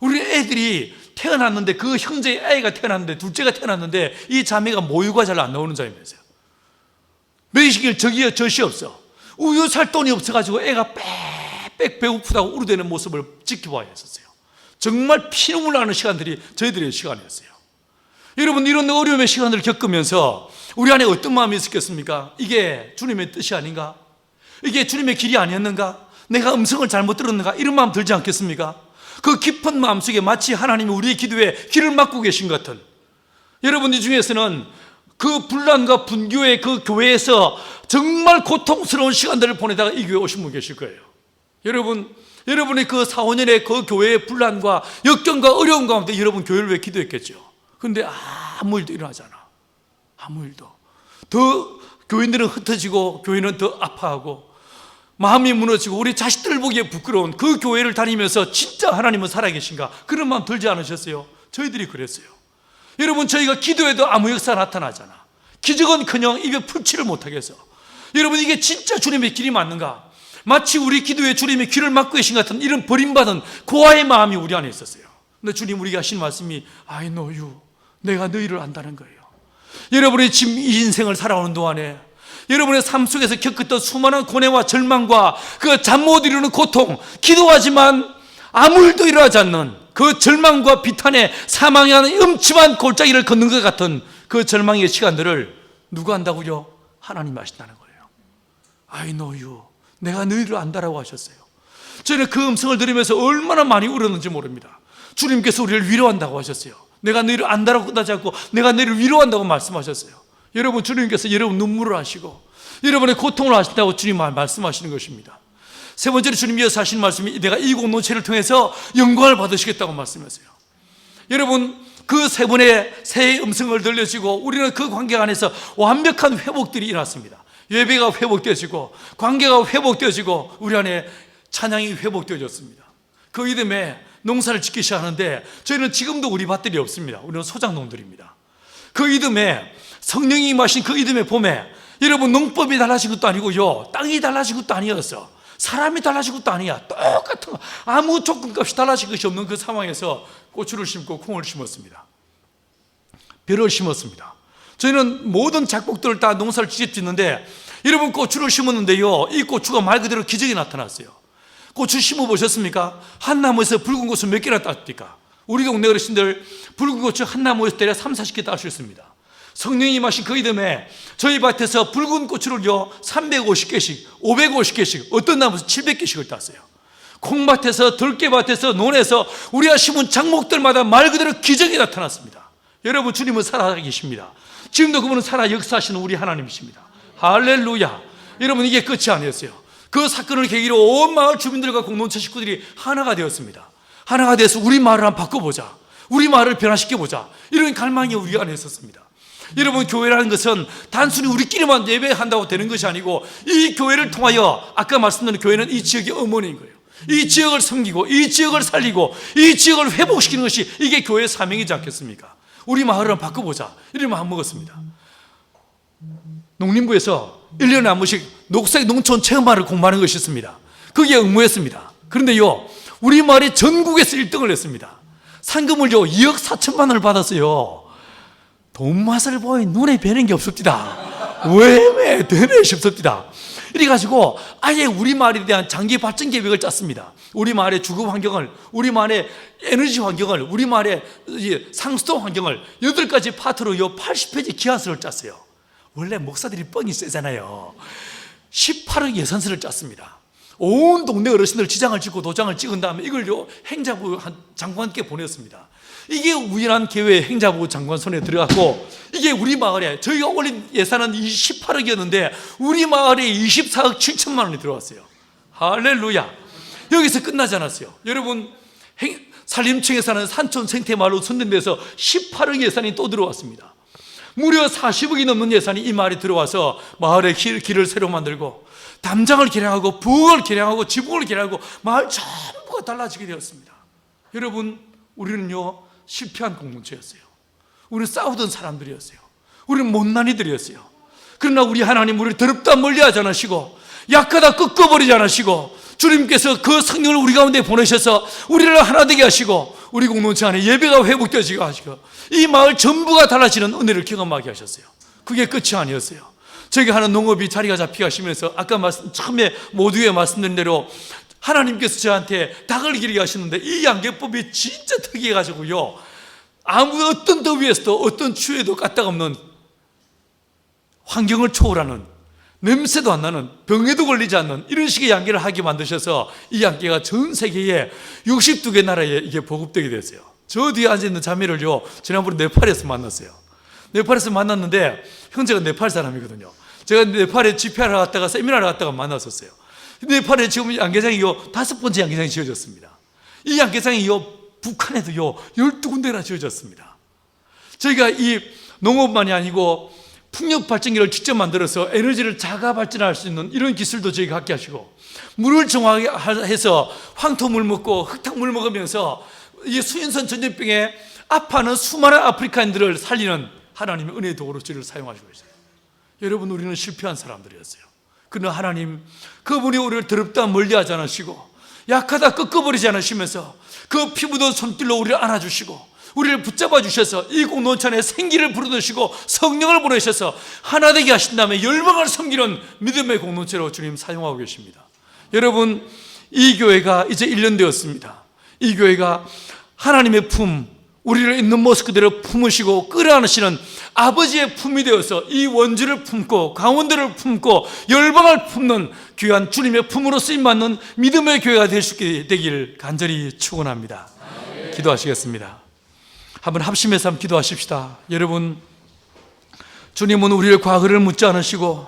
우리 애들이 태어났는데, 그 형제의 아이가 태어났는데, 둘째가 태어났는데 이 자매가 모유가 잘 안 나오는 자매였어요. 매식일 저기에 젖이 없어. 우유 살 돈이 없어가지고 애가 빽빽 배고프다고 우르대는 모습을 지켜봐야 했었어요. 정말 피눈물 나는 시간들이 저희들의 시간이었어요. 여러분, 이런 어려움의 시간을 겪으면서 우리 안에 어떤 마음이 있었겠습니까? 이게 주님의 뜻이 아닌가? 이게 주님의 길이 아니었는가? 내가 음성을 잘못 들었는가? 이런 마음 들지 않겠습니까? 그 깊은 마음속에 마치 하나님이 우리의 기도에 귀를 막고 계신 것 같은, 여러분들 중에서는 그 분란과 분교의 그 교회에서 정말 고통스러운 시간들을 보내다가 이 교회에 오신 분 계실 거예요. 여러분의 그 4, 5년의 그 교회의 분란과 역경과 어려움 가운데 여러분 교회를 위해 기도했겠죠. 그런데 아무 일도 일어나지 않아. 아무 일도. 더 교인들은 흩어지고 교회는 더 아파하고 마음이 무너지고 우리 자식들 보기에 부끄러운 그 교회를 다니면서 진짜 하나님은 살아계신가? 그런 마음 들지 않으셨어요? 저희들이 그랬어요. 여러분, 저희가 기도해도 아무 역사가 나타나잖아. 기적은커녕 입에 풀칠을 못하겠어. 여러분, 이게 진짜 주님의 길이 맞는가? 마치 우리 기도에 주님의 귀를 막고 계신 것 같은 이런 버림받은 고아의 마음이 우리 안에 있었어요. 근데 주님 우리가 하신 말씀이 I know you, 내가 너희를 안다는 거예요. 여러분의 지금 이 인생을 살아오는 동안에 여러분의 삶 속에서 겪었던 수많은 고뇌와 절망과 그 잠 못 이루는 고통, 기도하지만 아무 일도 일어나지 않는 그 절망과 비탄의 사망의 음침한 골짜기를 걷는 것 같은 그 절망의 시간들을 누가 안다고요? 하나님이 아신다는 거예요. I know you, 내가 너희를 안다라고 하셨어요. 저는 그 음성을 들으면서 얼마나 많이 울었는지 모릅니다. 주님께서 우리를 위로한다고 하셨어요. 내가 너희를 안다라고 끝나지 않고 내가 너희를 위로한다고 말씀하셨어요. 여러분, 주님께서 여러분 눈물을 하시고 여러분의 고통을 하신다고 주님 말씀하시는 것입니다. 세 번째로 주님께서 하신 말씀이 내가 이 공동체를 통해서 영광을 받으시겠다고 말씀하세요. 여러분, 그 세 분의 새 음성을 들려주고 우리는 그 관계 안에서 완벽한 회복들이 일어났습니다. 예배가 회복되어지고 관계가 회복되어지고 우리 안에 찬양이 회복되어졌습니다. 그 이듬해 농사를 짓기 시작하는데 저희는 지금도 우리 밭들이 없습니다. 우리는 소작농들입니다. 그 이듬해 성령이 임하신 그 이듬해 봄에 여러분, 농법이 달라진 것도 아니고요, 땅이 달라진 것도 아니었어. 사람이 달라진 것도 아니야. 똑같은 거, 아무 조건값이 달라진 것이 없는 그 상황에서 고추를 심고 콩을 심었습니다. 벼를 심었습니다. 저희는 모든 작곡들을 다 농사를 직접 짓는데 여러분, 고추를 심었는데요, 이 고추가 말 그대로 기적이 나타났어요. 고추 심어 보셨습니까? 한 나무에서 붉은 고추 몇 개나 땄습니까? 우리 동네 어르신들 붉은 고추 한 나무에서 대략 3, 40개 딸 수 있습니다. 성령이 임하신 그 이듬해 저희 밭에서 붉은 고추를요 350개씩 550개씩 어떤 나무에서 700개씩을 땄어요. 콩밭에서 들깨밭에서 논에서 우리가 심은 작목들마다 말 그대로 기적이 나타났습니다. 여러분, 주님은 살아계십니다. 지금도 그분은 살아 역사하시는 우리 하나님이십니다. 할렐루야. 여러분, 이게 끝이 아니었어요. 그 사건을 계기로 온 마을 주민들과 공동체 식구들이 하나가 되었습니다. 하나가 돼서 우리 마을을 한번 바꿔보자, 우리 마을을 변화시켜보자, 이런 갈망이 우리 안에 있었습니다. 여러분, 교회라는 것은 단순히 우리끼리만 예배한다고 되는 것이 아니고 이 교회를 통하여 아까 말씀드린 교회는 이 지역의 어머니인 거예요. 이 지역을 섬기고 이 지역을 살리고 이 지역을 회복시키는 것이 이게 교회의 사명이지 않겠습니까? 우리 마을을 한번 바꿔보자, 이런 마음 먹었습니다. 농림부에서 1년에 한 번씩 녹색 농촌 체험마을 공부하는 것이 있습니다. 그게 응모했습니다. 그런데요, 우리 마을이 전국에서 1등을 했습니다. 상금을요 2억 4천만 원을 받았어요. 돈 맛을 보니 눈에 뵈는 게 없습니다. 왜 되네 싶습니다. 이래가지고 아예 우리 마을에 대한 장기 발전 계획을 짰습니다. 우리 마을의 주거 환경을, 우리 마을의 에너지 환경을, 우리 마을의 상수도 환경을 8가지 파트로 80페이지 기한서를 짰어요. 원래 목사들이 뻥이 세잖아요. 18억 예산서를 짰습니다. 온 동네 어르신들 지장을 찍고 도장을 찍은 다음에 이걸요 행자부 장관께 보냈습니다. 이게 우연한 계획 행자부 장관 손에 들어갔고, 이게 우리 마을에 저희가 올린 예산은 18억이었는데 우리 마을에 24억 7천만 원이 들어왔어요. 할렐루야. 여기서 끝나지 않았어요. 여러분, 산림청에 사는 산촌 생태마을로 선정돼서 18억 예산이 또 들어왔습니다. 무려 40억이 넘는 예산이 이 마을에 들어와서 마을의 길을 새로 만들고 담장을 개량하고 부엌을 개량하고 지붕을 개량하고 마을 전부가 달라지게 되었습니다. 여러분, 우리는요 실패한 공동체였어요. 우리는 싸우던 사람들이었어요. 우리는 못난이들이었어요. 그러나 우리 하나님 우리를 더럽다 멀리하지 않으시고 약하다 꺾어버리지 않으시고 주님께서 그 성령을 우리 가운데 보내셔서 우리를 하나 되게 하시고 우리 공동체 안에 예배가 회복되어지게 하시고 이 마을 전부가 달라지는 은혜를 경험하게 하셨어요. 그게 끝이 아니었어요. 저희가 하는 농업이 자리가 잡히게 하시면서 아까 처음에 모두에 말씀드린 대로 하나님께서 저한테 닭을 기르게 하시는데 이 양계법이 진짜 특이해가지고요, 아무 어떤 더위에서도 어떤 추위에도 까딱없는 환경을 초월하는, 냄새도 안 나는, 병에도 걸리지 않는 이런 식의 양계를 하게 만드셔서 이 양계가 전 세계에 62개 나라에 이게 보급되게 됐어요. 저 뒤에 앉아있는 자매를요 지난번에 네팔에서 만났어요. 네팔에서 만났는데 형제가 네팔 사람이거든요. 제가 네팔에 집회하러 갔다가 세미나를 갔다가 만났었어요. 네팔에 지금 양계장이요 5번째 양계장이 지어졌습니다. 이 양계장이요 북한에도요 12군데나 지어졌습니다. 저희가 이 농업만이 아니고 풍력 발전기를 직접 만들어서 에너지를 자가 발전할 수 있는 이런 기술도 저희가 갖게 하시고, 물을 정화해서 황토물 먹고 흙탕물 먹으면서 이 수인선 전염병에 아파하는 수많은 아프리카인들을 살리는 하나님의 은혜의 도구로 저를 사용하시고 있어요. 여러분, 우리는 실패한 사람들이었어요. 그러나 하나님, 그분이 우리를 더럽다 멀리하지 않으시고 약하다 꺾어버리지 않으시면서 그 피 묻은 손길로 우리를 안아주시고 우리를 붙잡아 주셔서 이 공동체에 생기를 불어넣으시고 성령을 보내셔서 하나 되게 하신 다음에 열방을 섬기는 믿음의 공동체로 주님 사용하고 계십니다. 여러분, 이 교회가 이제 1년 되었습니다. 이 교회가 하나님의 품, 우리를 있는 모습 그대로 품으시고 끌어안으시는 아버지의 품이 되어서 이 원주를 품고 강원도를 품고 열방을 품는 귀한 주님의 품으로 쓰임받는 믿음의 교회가 될 수 있게 되기를 간절히 축원합니다. 기도하시겠습니다. 한번 합심해서 한번 기도하십시다. 여러분, 주님은 우리의 과거를 묻지 않으시고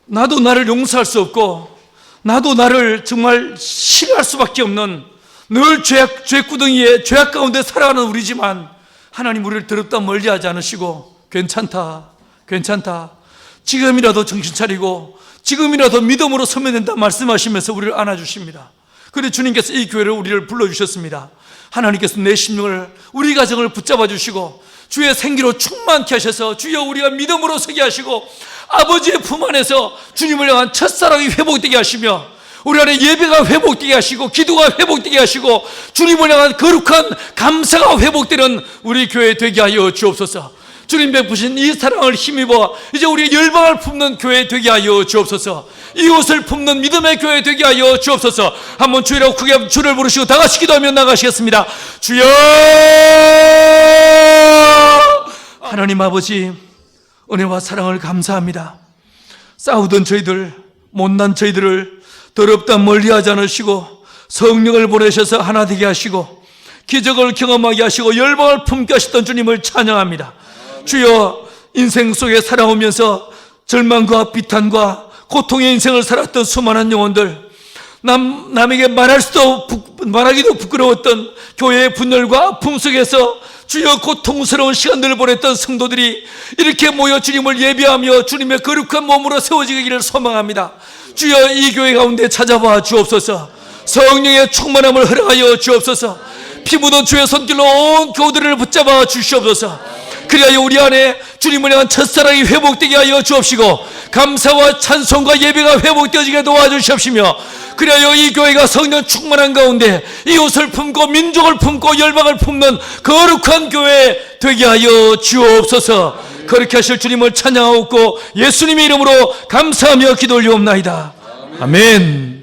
나도 나를 용서할 수 없고 나도 나를 정말 싫어할 수밖에 없는 늘 죄구덩이에 죄악 가운데 살아가는 우리지만 하나님 우리를 더럽다 멀리하지 않으시고 괜찮다 지금이라도 정신 차리고 지금이라도 믿음으로 서면 된다 말씀하시면서 우리를 안아주십니다. 그래 주님께서 이 교회를 우리를 불러주셨습니다. 하나님께서 내 심령을 우리 가정을 붙잡아 주시고 주의 생기로 충만케 하셔서 주여 우리가 믿음으로 서게 하시고 아버지의 품 안에서 주님을 향한 첫사랑이 회복되게 하시며 우리 안에 예배가 회복되게 하시고 기도가 회복되게 하시고 주님을 향한 거룩한 감사가 회복되는 우리 교회 되게 하여 주옵소서. 주님 베푸신 이 사랑을 힘입어 이제 우리 열방을 품는 교회 되게 하여 주옵소서. 이웃을 품는 믿음의 교회 되게 하여 주옵소서. 한번 주의라고 크게 주를 부르시고 다 같이 기도하며 나가시겠습니다. 주여, 하나님 아버지, 은혜와 사랑을 감사합니다. 싸우던 저희들, 못난 저희들을 더럽다 멀리하지 않으시고 성령을 보내셔서 하나 되게 하시고 기적을 경험하게 하시고 열방을 품게 하셨던 주님을 찬양합니다. 주여, 인생 속에 살아오면서 절망과 비탄과 고통의 인생을 살았던 수많은 영혼들, 남에게 말하기도 부끄러웠던 교회의 분열과 아픔 속에서 주여 고통스러운 시간들을 보냈던 성도들이 이렇게 모여 주님을 예배하며 주님의 거룩한 몸으로 세워지기를 소망합니다. 주여, 이 교회 가운데 찾아와 주옵소서. 성령의 충만함을 허락하여 주옵소서. 피 묻은 주의 손길로 온 교우들을 붙잡아 주시옵소서. 그리하여 우리 안에 주님을 향한 첫사랑이 회복되게 하여 주옵시고 감사와 찬송과 예배가 회복되어지게 도와주시옵시며 그리하여 이 교회가 성령 충만한 가운데 이웃을 품고 민족을 품고 열방을 품는 거룩한 교회 되게 하여 주옵소서. 그렇게 하실 주님을 찬양하옵고 예수님의 이름으로 감사하며 기도 올리옵나이다. 아멘.